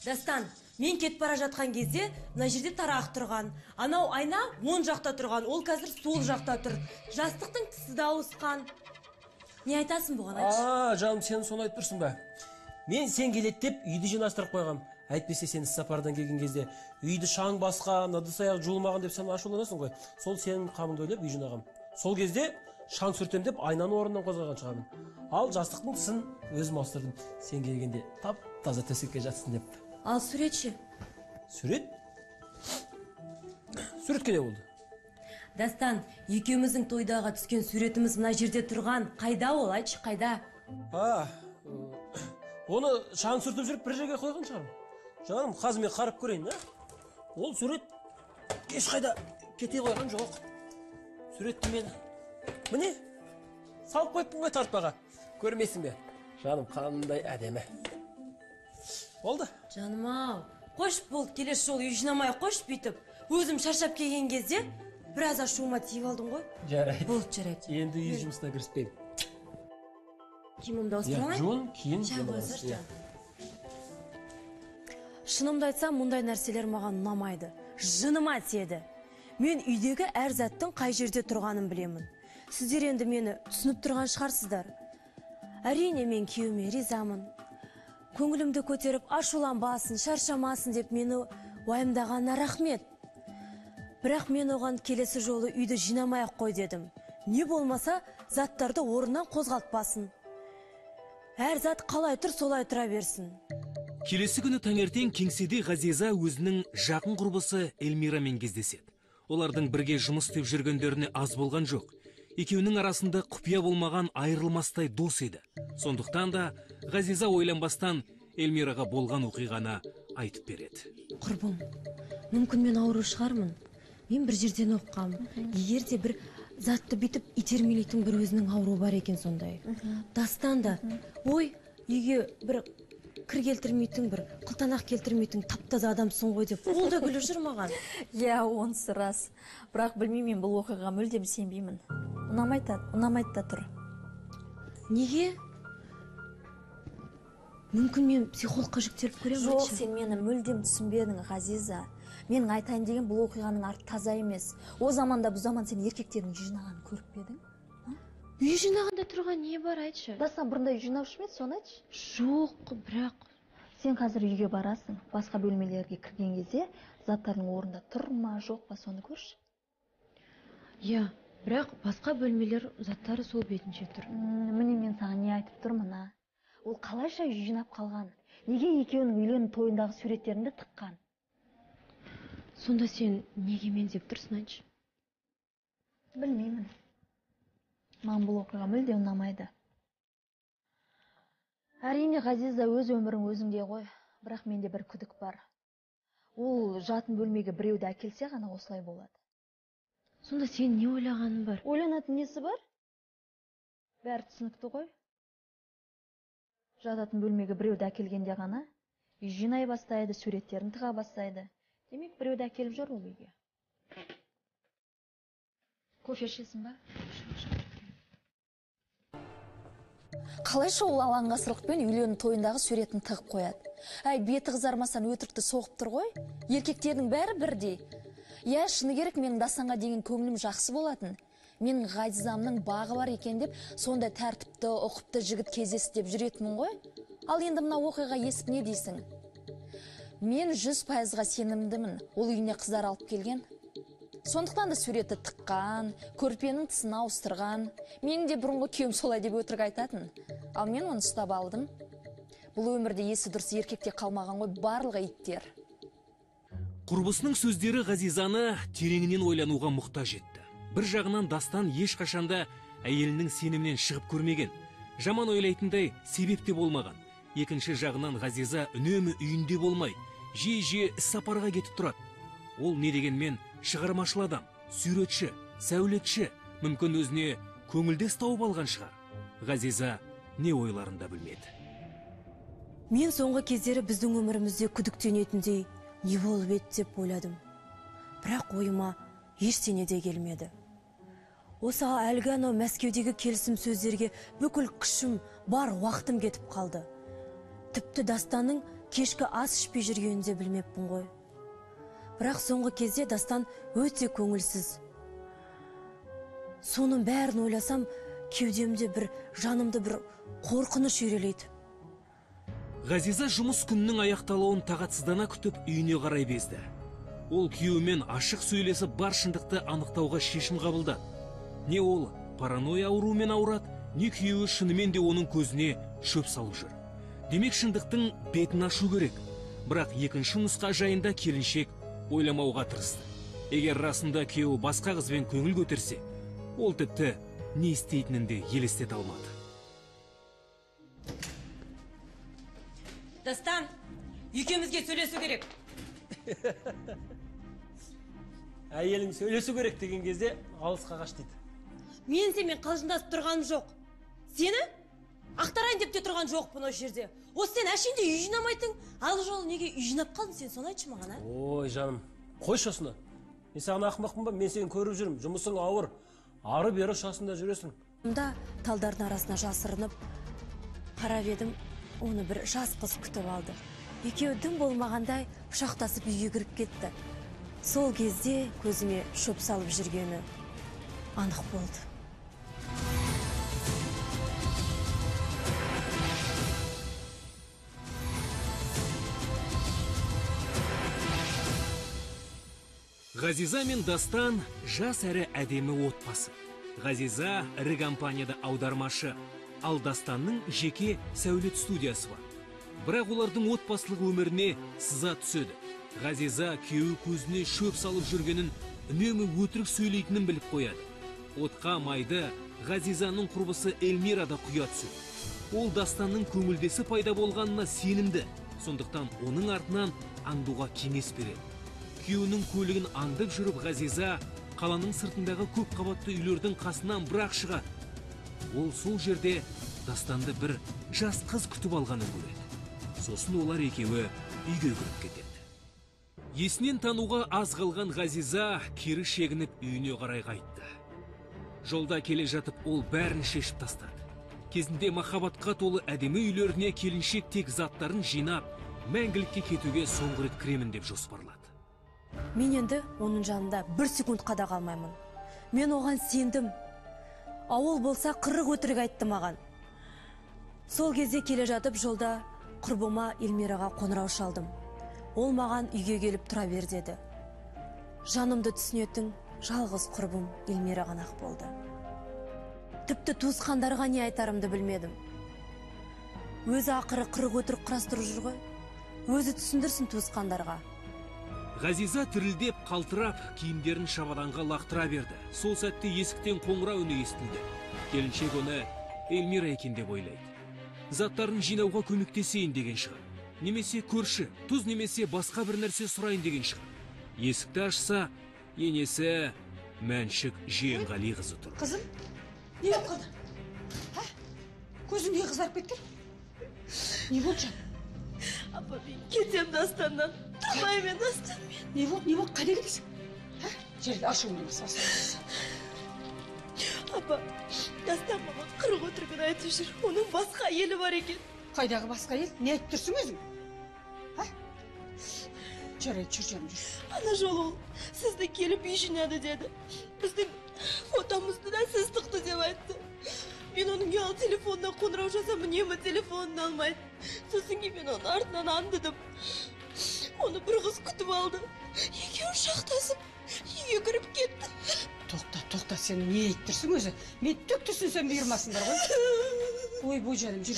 Дастан, мен кет бара жатқан кезде мына жерде тарақ тұрған. Анау айна оң жақта тұрған, ол қазір сол жақта тұр. Жастықтың тісі де ауысқан. Не айтасың бұған, айтшы? Жаным, сен соны айтып тұрсың ба? Мен сен келет деп үйді жинастырып қойғам. Әйтпесе сен сапардан келген кезде үйді шаң басқан, ыдыс-аяқ жуылмаған деп сен ашуланасың ғой. Сол сенің қамыңды ойлап үй жинағам. Сол кезде шаң сүртем деп айнаны орнынан қозғаған шығармын. Ал жастықтың тісін өзім ауыстырдым. Сен келгенде тап-таза төсекке жатсын деп. Ал суретші? Сурет? Суретке не болды? Дастан, екеуміздің тойдағы түскен суретіміз мына жерде тұрған. Қайда ол, айтшы, қайда? Оны шаң сүртіп жүріп бір жерге қойған шығармын. Жаным, қазір мен қарап көрейін, ол сурет ешқайда кете қойған жоқ. Суретті мен міне салып қойыппын ғой тартпаға. Көрмейсің бе? Жаным, қандай әдемі. Болды. Жаным-ау, қош болды, келесі жол үй жинамай қош бүйтіп. Өзім шаршап келген кезде біраз ашуыма тиіп алдың ғой. Жарайды. Болды, жарайды. Енді үй жұмысына кіріспеймін. Киімімді ауыстыра алайын? Жон, кейін Шынымды айтсам, мұндай нәрселер маған ұнамайды. Жыныма тиеді. Мен үйдегі әр заттың қай жерде тұрғанын білемін. Сіздер енді мені түсініп тұрған шығарсыздар. Әрине, мен күйеуіме ризамын. Көңілімді көтеріп, ашуланбасын, шаршамасын деп мені уайымдағанына рахмет. Бірақ мен оған келесі жолы үйді жинамай-ақ қой дедім. Не болмаса, заттарды орнынан қозғалтпасын. Әр зат қалай тұр, солай тұра берсін. Келесі күні таңертең кеңседе Ғазиза өзінің жақын құрбысы Эльмирамен кездеседі. Олардың бірге жұмыс істеп жүргендеріне аз болған жоқ. Екеуінің арасында құпия болмаған айырылмастай дос еді. Сондықтан да Ғазиза ойланбастан Эльмираға болған оқиғаны айтып береді. Құрбым, мүмкін мен ауру шығармын. Мен бір жерден оққам. Егер де бір затты бүйтіп итермелейтін бір өзінің ауру бар екен сондай. Дастан да, ой, үйге бір кір келтірмейтін, бір қылтанақ келтірмейтін таптаза адамсың ғой деп, ол да күліп жүр маған. Иә, онысы рас. Бірақ білмеймін, бұл оқиғаға мүлдем сенбеймін. Ұнамайды да тұр. Неге? Мүмкін мен психологқа жүктеліп көремін. Жоқ, сен мені мүлдем түсінбедің, Ғазиза. Менің айтайын деген бұл оқиғаның арты таза емес. О заманда бұл заман сен еркектердің үй жинағанын көріп пе едің? Үй жинағанда тұрған не бар, айтшы? Дастан бұрында үй жинаушы ма еді, соны айтшы. Жоқ, бірақ Сен қазір үйге барасың, басқа бөлмелерге кірген кезде заттардың орнында тұр ма, жоқ па, соны көрші. иә, бірақ басқа бөлмелер заттары сол бетінше тұр. Міне мен саған не айтып тұрмын, а? Ол қалайша үй жинап қалған? Неге екеуінің үйлену тойындағы суреттеріңді тыққан? Сонда сен неге мен деп тұрсың, айтшы? Білмеймін. Маған бұл оқиға мүлде ұнамайды. Әрине, Ғазиза, өз өмірің өзіңде ғой, бірақ менде бір күдік бар. Ол жатын бөлмеге біреуді әкелсе ғана осылай болады. Сонда сен не ойлағаның бар? Ойланатын несі бар? Бәрі түсінікті ғой. Жататын бөлмеге біреуді әкелгенде ғана үй жинай бастайды, суреттерін тыға бастайды. Демек, біреуді әкеліп жүр ол үйге. Кофе ішесің ба? Қалайша ол алаңғасырлықпен үйлену тойындағы суретін тығып қояды. Әй, беті қызармасан өтірікті соғып тұр ғой. Еркектердің бәрі бірдей. Иә, шыны керек, менің Дастанға деген көңілім жақсы болатын. Менің Ғазизамның бағы бар екен деп, сондай тәртіпті, ұқыпты жігіт кездесті деп жүретінмін ғой. Ал енді мына оқиға есіп не дейсің? Мен 100%-ға сенімдімін. Ол үйіне қыздар алып келген. Сондықтан да суреті тыққан, көрпенің тысына ауыстырған. Менің де бұрынғы күйеуім солай деп өтірік айтатын. Ал мен оны ұстап алдым. Бұл өмірде есі дұрыс еркекте қалмаған ғой, барлығы иттер. Құрбысының сөздері Ғазизаны тереңінен ойлануға мұқтаж етті. Бір жағынан Дастан ешқашанда әйелінің сенімінен шығып көрмеген. Жаман ойлайтындай себеп те болмаған. Екінші жағынан Ғазиза үнемі үйінде болмай, жиі іс-сапарға кетіп тұрады. Ол не дегенмен шығармашыл адам, суретші, сәулетші, мүмкін өзіне көңілдес тауып алған шығар. Ғазиза не ойларын да білмеді. Мен соңғы кездері біздің өмірімізде күдіктенетіндей не болып еді деп ойладым. Бірақ ойыма ештеңе де келмеді. Осы әлгі анау Мәскеудегі келісім сөздерге бүкіл күшім, бар уақытым кетіп қалды. Тіпті Дастанның кешкі ас ішпей жүргенін де білмеппін ғой. Бірақ соңғы кезде Дастан өте көңілсіз. Соның бәрін ойласам, кеудемде бір, жанымды бір қорқыныш үйрелейді. Ғазиза жұмыс күннің аяқталуын тағатсыздана күтіп үйіне қарай безді. Ол күйеуімен ашық сөйлесіп бар шындықты анықтауға шешім қабылдады. Не ол паранойя ауруымен ауырады, не күйеуі шынымен де оның көзіне шөп салып жүр. Демек шындықтың бетін ашу керек. Бірақ екінші нұсқа жайында келіншек ойламауға тырысты. Егер расында күйеуі басқа қызбен көңіл көтерсе, ол тіпті не істейтінін де елестете алмады. Дастан, екеумізге сөйлесу керек. Әйелің сөйлесу керек деген кезде алысқа қаш дейді. Мен сенімен қалжыңдасып тұрғаным жоқ. Сені ақтарайын деп те тұрған жоқпын осы жерде. Осы сен әшейінде үй жинамайтын, ал жолы неге үй жинап қалдың, сен соны айтшы маған, а? Ой, жаным, қойшы осыны. Мен саған ақымақпын ба? Мен сені көріп жүрмін. Жұмысың ауыр. Ары-бері ұшасында жүресің. Мұнда талдардың арасына жасырынып қарап едім, оны бір жас қыз күтіп алды. Екеуі дым болмағандай құшақтасып үйге кіріп кетті. Сол кезде көзіме шөп салып жүргені анық болды. Ғазиза мен Дастан жас әрі әдемі отбасы. Ғазиза ірі компанияда аудармашы, ал Дастанның жеке сәулет студиясы бар. Бірақ олардың отбасылық өміріне сыза түседі. Ғазиза күйеуі көзіне шөп салып жүргенін, үнемі өтірік сөйлейтінін біліп қояды. Отқа майды Ғазизаның құрбысы Эльмира да құя түседі. Ол Дастанның көңілдесі пайда болғанына сенімді. Сондықтан оның артынан аңдуға кеңес береді. Күйеуінің көлігін аңдып жүріп Ғазиза қаланың сыртындағы көп қабатты үйлердің қасынан бірақ шығады. Ол сол жерде Дастанды бір жас қыз күтіп алғанын көреді. Сосын олар екеуі үйге кіріп кетеді. Есінен тануға аз қалған Ғазиза кері шегініп үйіне қарай қайтты. Жолда келе жатып ол бәрін шешіп тастады. Кезінде махаббатқа толы әдемі үйлеріне келіншек тек заттарын жинап, мәңгілікке кетуге соңғы рет кіремін деп жоспарлады. Мен енді оның жанында 1 секундқа да қалмаймын. Мен оған сендім. Ауыл болса қырық өтірік айтты маған. Сол кезде келе жатып жолда құрбыма Эльмираға қоңырау шалдым. Ол маған үйге келіп тұра бер деді. Жанымды түсінетін жалғыз құрбым Эльмира ғана болды. Тіпті туысқандарға не айтарымды білмедім. Өзі ақыры қырық өтірік құрастырып жүр ғой. Өзі түсіндірсін туысқандарға. Ғазиза тірілдеп, қалтырап, киімдерін шабаданға лақтыра берді. Сол сәтте есіктен қоңырау үні естілді. Келіншек оны Эльмира екен деп ойлайды. Заттарын жинауға көмектесейін деген шығар. Немесе көрші, тұз немесе басқа бір нәрсе сұрайын деген шығар. Есікті ашса, енесі Мәншік Жиенғали қызы тұр. Қызым, не болып қалды? Көзің не қызарып кеткен? Не болды жан? Апа, мен кетем Дастаннан. Тұрмаймын Дастанмен. Не болды, қайда кетесің? Жерді ашуын емес, Апа, Дастан маған қырық өтірігін айтып жүр. Оның басқа елі бар екен. Қайдағы басқа ел? Не айтып тұрсың өзің? Жарайды, жүр. Ана жолы ол сізді келіп үй жинады деді. Біздің фотомызды да сіз тықты деп айтты. Мен оның ұялы телефонына қоңырау жасам, үнемі телефонын алмайды. Сосын кейін мен оның артынан аңдыдым. Оны бір қыз күтіп алды. Екеуі шақтасып, үйге кіріп кетті. Тоқта, сен не айтып тұрсың өзі? Мен түк түсінсем бұйырмасыңдар ғой. Ой, жаным, жүр.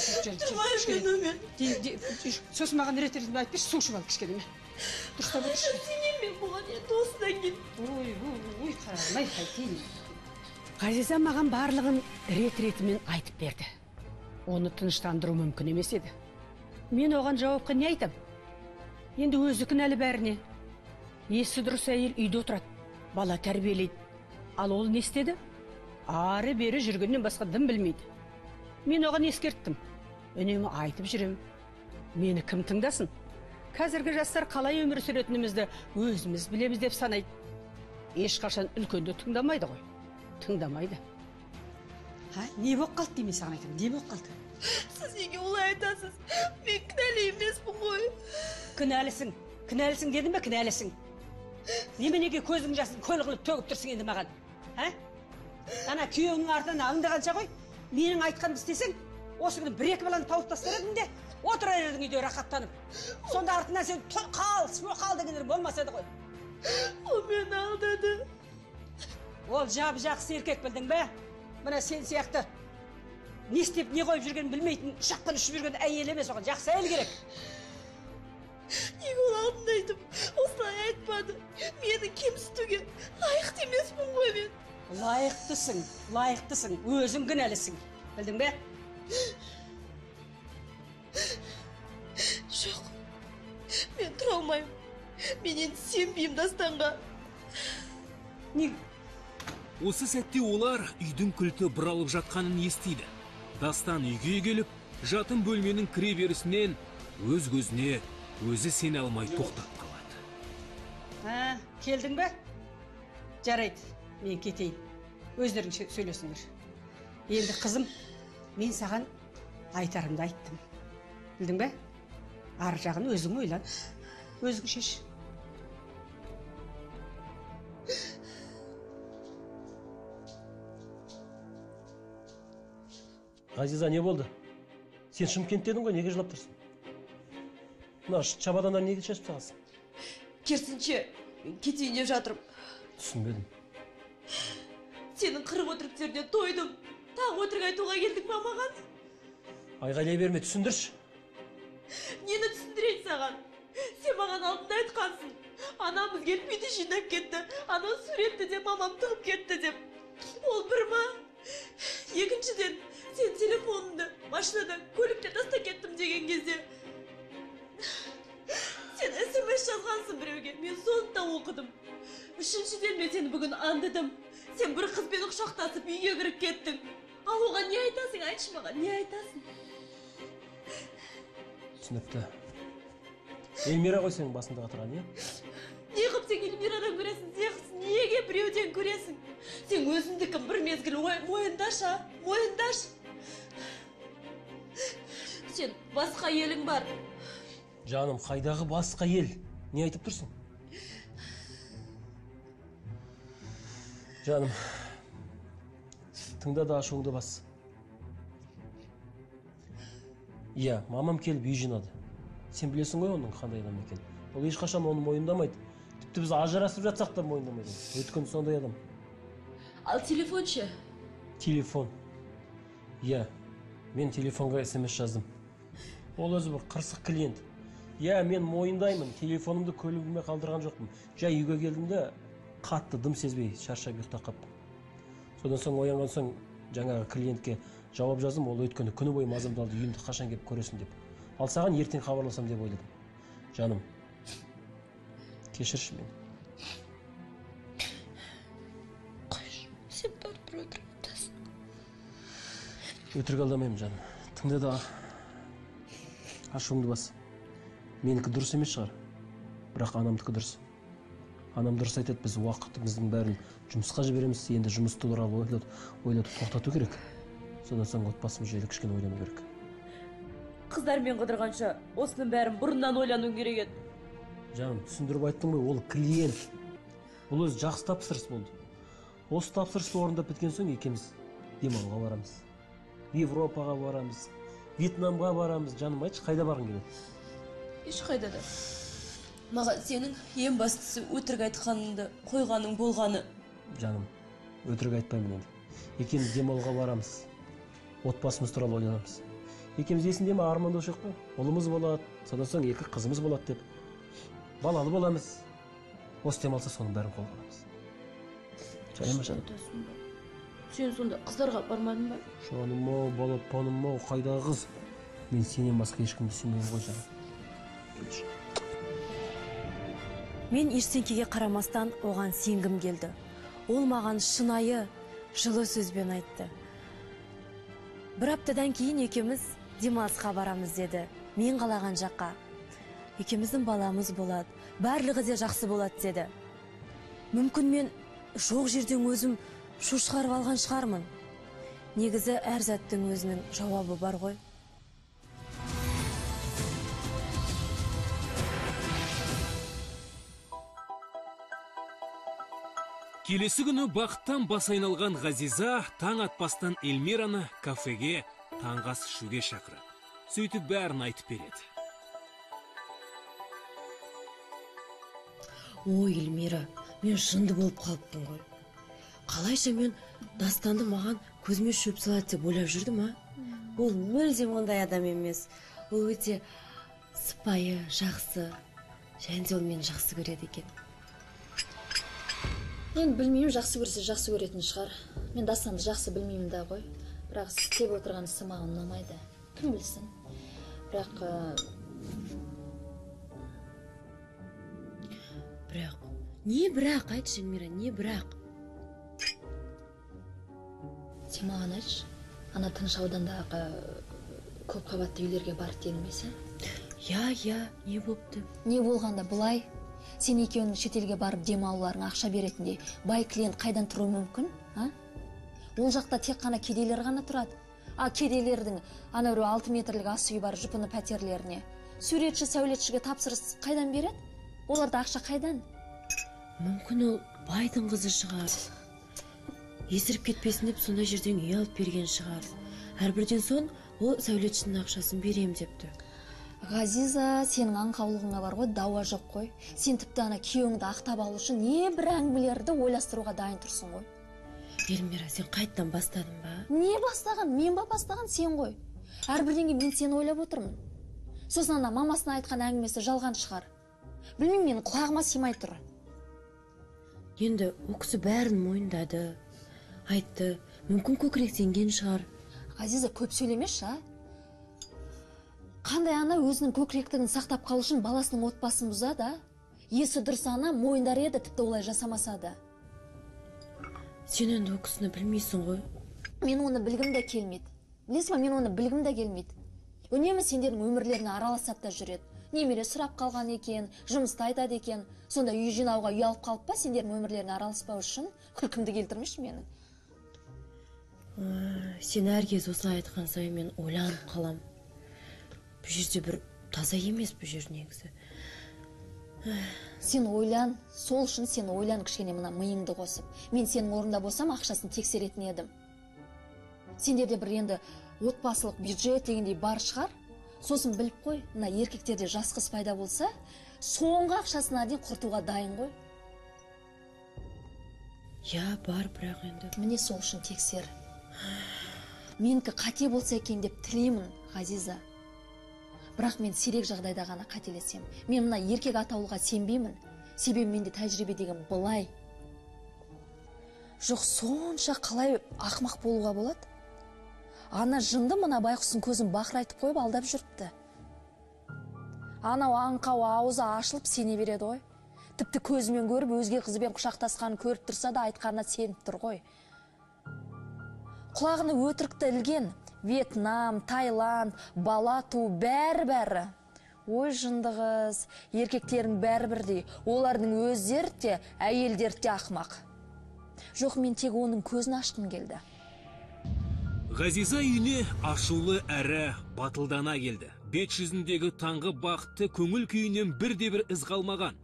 Сосын маған рет-ретінде айтып берші, су ішіп ал кішкене. Дұрыстап отыршы. Сенен мен болған енді осыдан кейін. Ой, қарамай қайтейін. Ғазиза маған барлығын рет-ретімен айтып берді. Оны тыныштандыру мүмкін емес еді. Мен оған жауапқа не айтам? Енді өзі кінәлі бәріне. Есі дұрыс әйел үйде отырады, бала тәрбиелейді. Ал ол не істеді? Ары бері жүргеннен басқа дым білмейді. Мен оған ескерттім. Үнемі айтып жүрем. Мені кім тыңдасын? Қазіргі жастар қалай өмір сүретінімізді өзіміз білеміз деп санайды. Ешқашан үлкенді тыңдамайды ғой. Тыңдамайды. Не болып қалды деймін саған айтам, не болып қалды? Сіз неге олай айтасыз? Мен кінәлі емеспін ғой. Кінәлісің дедім бе, кінәлісің? Неменеге көзің жасын көл қылып төгіп тұрсың енді маған? Ана күйеуінің артынан аңдағанша ғой, менің айтқанымды істесең, осы күні бір-екі баланы тауып тастар едің де, отырар едің үйде рахаттанып. Сонда артынан сен қал дегендер болмас еді ғой. Ол мені алдады. Ол жақсы еркек білдің бе? Мына сен сияқты не істеп не қойып жүргенін білмейтін, шаққан үшіп жүрген әйел емес, оған жақсы әйел керек. Неге ол алдында айтып, осылай айтпады. Мені кемсітуге лайықты емеспін ғой мен. Лайықтысың, өзің кінәлісің. Білдің бе? Жоқ, мен тұра алмаймын. Мен енді сенбеймін Дастанға. Осы сәтте олар үйдің кілті бұралып жатқанын естиді. Дастан үйге келіп, жатын бөлменің кіре берісінен өз көзіне өзі сене алмай тоқтап қалады. Келдің бе? Жарайды, мен кетейін. Өздерің сөйлесіңдер. Енді қызым, мен саған айтарымды айттым. Білдің бе? Ар жағын өзің ойлан, өзің шеш. Ғазиза, не болды? Сен Шымкенттедің ғой, неге жылап тұрсың? Мына чабадандар неге шешіп тағасың? Керісінше, мен кетейін деп жатырмын. Түсінбедім. Сенің қырық өтіріктеріне тойдым. Тағы өтірік айтуға келдің ба маған? Айғайлай берме, түсіндірші. Нені түсіндірейін саған? Сен маған алдында айтқансың. Анамыз келіп үйді жинап кетті. Ана суретті де мамам тығып кетті деп. Ол бір ма? Екіншіден, сен телефоныңды машинада көлікте тастап кеттім деген кезде білдім. Сен бір қызбен құшақтасып үйге кіріп кеттің. Ал оған не айтасың? Айтшы маған, не айтасың? Түсінікті. Эльмира ғой сенің басындағы тұрған, е? Не қып сен Эльмирадан көресің? Неге біреуден көресің? Сен өзіңдікін бір мезгіл мойындашы, мойындашы. Сен басқа елің бар. Жаным, қайдағы басқа ел? Не айтып тұрсың? Жаным, тыңда да ашуыңды бас. Иә, мамам келіп үй жинады. Сен білесің ғой оның қандай адам екен. Ол ешқашан оны мойындамайды. Тіпті біз ажырасып жатсақ та мойындамайды. Өйткені сондай адам. Ал телефон ше? Телефон. Иә, мен телефонға SMS жаздым. Ол өзі бір қырсық клиент. Иә, мен мойындаймын, телефонымды көлігіме қалдырған жоқпын. Жай үйге келдім де қатты дым сезбей шаршап ұйықтап қаптым. Содан соң оянған соң жаңағы клиентке жауап жаздым, ол өйткені күні бойы мазамды алды, үйімді қашан келіп көресің деп. Ал саған ертең хабарласам деп ойладым. Жаным, кешірші мені. Қойшы, сен бәрібір өтірік айтасың. Өтірік алдамаймын, жаным. Тыңда да ашуыңды бас. Менікі дұрыс емес шығар, бірақ анамдікі дұрыс. Анам дұрыс айтады, біз уақытымыздың бәрін жұмысқа жібереміз, енді жұмысты туралы ойлатып тоқтату керек. Содан соң отбасымыз жайлы кішкене ойлану керек. Қыздармен қыдырғанша осының бәрін бұрыннан ойлану керек еді. Жаным, түсіндіріп айттым ғой, ол клиент. Бұл өзі жақсы тапсырыс болды. Осы тапсырысты орындап біткен соң екеуміз демалуға барамыз. Европаға барамыз, Вьетнамға барамыз. Жаным, айтшы, қайда барғың келеді? Ешқайда да. Маған сенің ең бастысы өтірік айтқаныңды қойғаның болғаны. Жаным, өтірік айтпаймын енді. Екеуміз демалуға барамыз. Отбасымыз туралы ойланамыз. Екеуміз есінде ме, армандаушы жоқ па? Ұлымыз болады, содан соң 2 қызымыз болады деп. Балалы боламыз. Осы демалса соның бәрін қолға аламыз. Жай ма, жаным? Сен сонда қыздарға бармадың ба? Жаным-ау, балапаным-ау, қайдағы қыз? Мен сенен басқа ешкімді сүймеймін ғой, жаным. Келші. Мен ештеңкеге қарамастан оған сенгім келді. Ол маған шынайы, жылы сөзбен айтты. Бір аптадан кейін екеуміз демалысқа барамыз деді. Мен қалаған жаққа. Екеуміздің баламыз болады, барлығы де жақсы болады деді. Мүмкін мен жоқ жерден өзім шу шығарып алған шығармын. Негізі әр заттың өзінің жауабы бар ғой. Келесі күні бақыттан бас айналған Ғазиза таң атпастан Эльмираны кафеге таңғы ас ішуге шақырады. Сөйтіп бәрін айтып береді. Ой, Эльмира, мен жынды болып қалыппын ғой. Қалайша мен Дастанды маған көзіме шөп салады деп ойлап жүрдім, а? Ол мүлдем ондай адам емес. Ол өте сыпайы, жақсы. Және де ол мені жақсы көреді екен. Мен білмеймін, жақсы көрсе жақсы көретін шығар. Мен Дастанды жақсы білмеймін да ғой. Бірақ істеп отырған ісі маған ұнамайды. Кім білсін. Бірақ не бірақ, айтшы, Эльмира, не бірақ? Сен маған айтшы, ана Тыныш аудандағы көп қабатты үйлерге барып келмесең? Я, не болыпты? Не болғанда бұлай? Сен екеуің шетелге барып демалуларың ақша беретіндей бай клиент қайдан тұруы мүмкін? Ол жақта тек қана кедейлер ғана тұрады. Кедейлердің ана біреу 6 метрлік ас үйі бар жұпыны пәтерлеріне. Суретші, сәулетшіге тапсырыс қайдан береді? Оларда ақша қайдан? Мүмкін ол байдың қызы шығар. Есіріп кетпесін деп сондай жерден үй алып берген шығар. Әрбірден соң ол сәулетшінің ақшасын берем депті. Ғазиза, сенің аңқаулығыңа бар ғой, дауа жоқ қой. Сен тіпті ана күйеуіңді ақтап алу үшін не бір әңгімелерді ойластыруға дайын тұрсың ғой. Эльмира, сен қайттан бастадың ба? Не бастаған? Мен ба бастаған? Сен ғой. Әрбірденге мен сені ойлап отырмын. Сосын ана мамасына айтқан әңгімесі жалған шығар. Білмеймін, менің құлағыма сыймай тұр. Енді ол кісі бәрін мойындады, айтты. Мүмкін көкіректенген шығар. Ғазиза, көп сөйлемеші, а? Қандай ана өзінің көкіректігін сақтап қалу үшін баласының отбасын бұзады, а? Есі дұрыс ана мойындар еді, тіпті олай жасамаса да. Сен енді ол кісіні білмейсің ғой. Мен оны білгім де келмейді. Білесің ба, мен оны білгім де келмейді. Үнемі сендердің өмірлеріне араласып та жүреді. Немере сұрап қалған екен, жұмыста айтады екен. Сонда үй жинауға ұялып қалып па, сендердің өмірлеріне араласпау үшін күлкімді келтірмеші мені. Сен әркез осылай айтқан сайын мен ойланып қалам. Бұл жерде бір таза емес бұл жер негізі. Сен ойлан, сол үшін сен ойлан кішкене мына миыңды қосып. Мен сенің орында болсам ақшасын тексеретін едім. Сендерде бір енді отбасылық бюджет дегендей бар шығар. Сосын біліп қой, мына еркектерде жас қыз пайда болса, соңғы ақшасына дейін құртуға дайын ғой. Бар, бірақ енді. Міне сол үшін тексер. Менікі қате болса екен деп тілеймін, Ғазиза. Бірақ мен сирек жағдайда ғана қателесем. Мен мына еркек атаулыға сенбеймін. Себебі менде тәжірибе деген былай. Жоқ, сонша қалай ақмақ болуға болады? Ана жынды мына байқұсын көзін бақырайтып қойып алдап жүріпті. Анау аңқау аузы ашылып сене береді ғой. Тіпті көзімен көріп, өзге қызбен құшақтасқанын көріп тұрса да айтқанына сеніп тұр ғой. Құлағыны өтірікті ілген, Вьетнам, Таиланд, Балату, бәрі. Ой, жынды қыз, еркектердің бәрі бірдей, олардың өздері де, әйелдері де ақмақ. Жоқ, мен тек оның көзін ашқым келді. Ғазиза үйіне ашулы әрі батылдана келді. Бет жүзіндегі таңғы бақытты көңіл күйінен бірде-бір із қалмаған.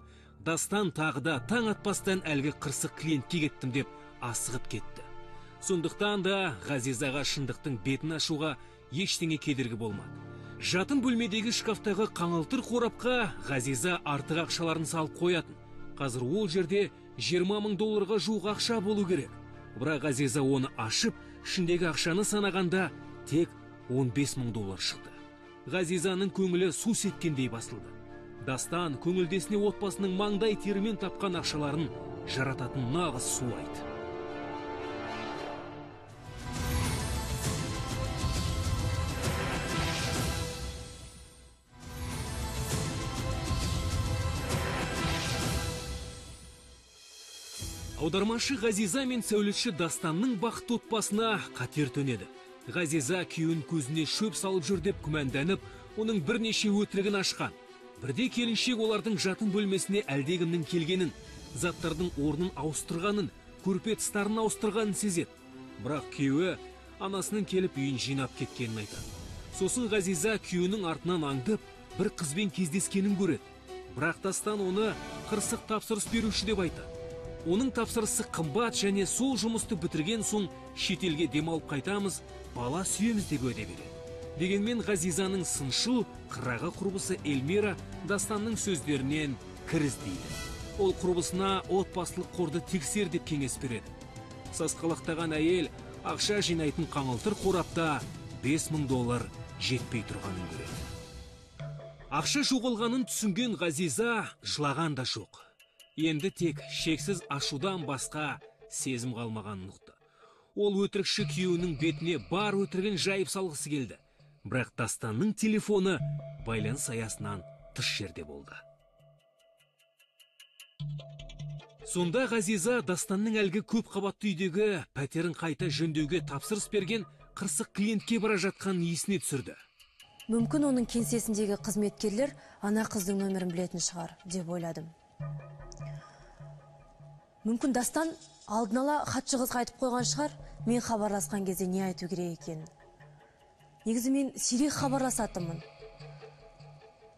Дастан тағы да таң атпастан әлгі қырсық клиентке кеттім деп асығып кетті. Сондықтан да Ғазизаға шындықтың бетін ашуға ештеңе кедергі болмады. Жатын бөлмедегі шкафтағы қаңылтыр қорапқа Ғазиза артық ақшаларын салып қоятын. Қазір ол жерде $20,000 жуық ақша болу керек. Бірақ Ғазиза оны ашып, ішіндегі ақшаны санағанда тек $15,000 шықты. Ғазизаның көңілі су сепкендей басылды. Дастан көңілдесіне отбасының маңдай терімен тапқан ақшаларын жарататын нағыз су айты. Аудармашы Ғазиза мен сәулетші Дастанның бақытты отбасына қатер төнеді. Ғазиза күйеуін көзіне шөп салып жүр деп күмәнданып, оның бірнеше өтірігін ашқан. Бірде келіншек олардың жатын бөлмесіне әлдегімнің келгенін, заттардың орнын ауыстырғанын, көрпе тыстарын ауыстырғанын сезеді. Бірақ күйеуі анасының келіп үйін жинап кеткенін айтады. Сосын Ғазиза күйеуінің артынан аңдып, бір қызбен кездескенін көреді. Бірақ Дастан оны қырсық тапсырыс беруші деп айтады. Оның тапсырысы қымбат және сол жұмысты бітірген соң шетелге демалып қайтамыз, бала сүйеміз деп уәде береді. Дегенмен Ғазизаның сыншыл, қырағы құрбысы Эльмира Дастанның сөздерінен кір іздейді. Ол құрбысына отбасылық қорды тексер деп кеңес береді. Сасқалақтаған әйел ақша жинайтын қаңылтыр қорапта $5,000 жетпей тұрғанын көреді. Ақша жоғалғанын түсінген Ғазиза жылаған да жоқ. Енді тек шексіз ашудан басқа сезім қалмағанын ұқты. Ол өтірікші күйеуінің бетіне бар өтірігін жайып салғысы келді. Бірақ Дастанның телефоны байланыс аясынан тыс жерде болды. Сонда Ғазиза Дастанның әлгі көп қабатты үйдегі пәтерін қайта жөндеуге тапсырыс берген қырсық клиентке бара жатқанын есіне түсірді. Мүмкін оның кеңсесіндегі қызметкерлер ана қыздың нөмірін білетін шығар деп ойладым. Мүмкін Дастан алдын ала хатшы қыз қайтып қойған шығар, мен хабарласқан кезде не айту керек екен. Негізі мен сирек хабарласатынмын.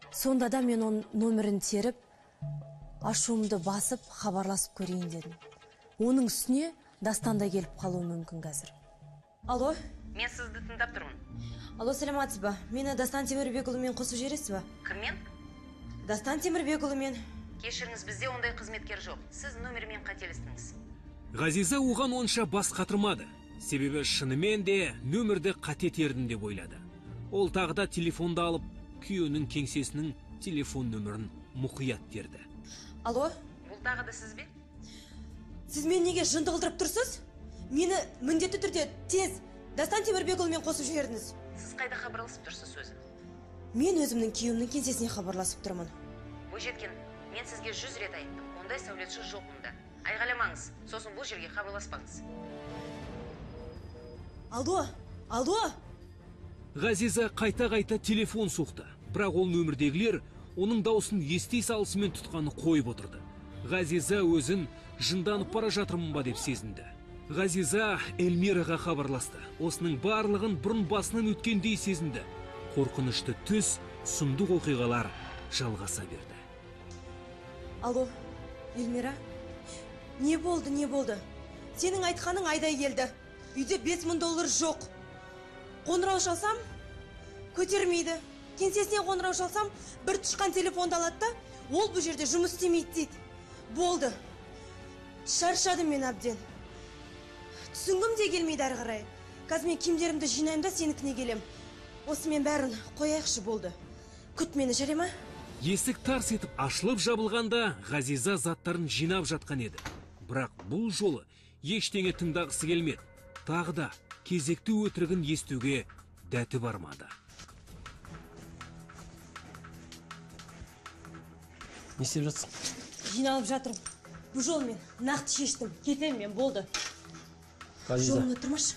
Сонда да мен оның нөмірін теріп, ашуымды басып хабарласып көрейін дедім. Оның үстіне Дастан да келіп қалуы мүмкін қазір. Алло? Мен сізді тыңдап тұрмын. Алло, сәлематсыз ба? Мені Дастан Темірбекұлымен қосып жібересіз ба? Кіммен? Дастан Темірбекұлымен. Кешіріңіз, бізде ондай қызметкер жоқ. Сіз нөмірмен қателестіңіз. Ғазиза оған онша бас қатырмады. Себебі шынымен де нөмірді қате тердім деп ойлады. Ол тағы да телефонды алып, күйеуінің кеңсесінің телефон нөмірін мұқият терді. Алло? Бұл тағы да сіз бе? Сіз мен неге жынды қылдырып тұрсыз? Мені міндетті түрде тез Дастан Темірбекұлымен қосып жібердіңіз. Сіз қайда хабарласып тұрсыз өзі? Мен өзімнің күйеуімнің кеңсесіне хабарласып тұрмын. Бойжеткен, мен сізге 100 рет айттым. Ондай сәулетші жоқ мұнда. айғайламаңыз, сосын бұл жерге хабарласпаңыз. Алло. Ғазиза қайта-қайта телефон соқты. Бірақ ол нөмірдегілер оның даусын ести салысымен тұтқаны қойып отырды. Ғазиза өзін жынданып бара жатырмын ба деп сезінді. Ғазиза Эльмираға хабарласты. Осының барлығын бұрын басынан өткендей сезінді. Қорқынышты түс, сұмдық оқиғалар жалғаса берді. Алло, Эльмира? Не болды? Сенің айтқаның айдай келді. Үйде $5000 жоқ. Қоңырау шалсам, көтермейді. Кеңсесіне қоңырау шалсам, бір тышқан телефонды алады да, ол бұл жерде жұмыс істемейді дейді. Болды. Шаршадым мен әбден. Түсінгім де келмейді әрі қарай. Қазір мен киімдерімді жинаймын да сенікіне келем. Осымен бәрін қояйықшы болды. Күт мені, жарай ма? Есік тарс етіп ашылып жабылғанда Ғазиза заттарын жинап жатқан еді. Бірақ бұл жолы ештеңе тыңдағысы келмеді. Тағы да кезекті өтірігін естуге дәті бармады. Не істеп жатсың? Жиналып жатырмын. Бұл жол мен нақты шештім. Кетем мен, болды. Ғазиза, Жолыңа тұрмашы.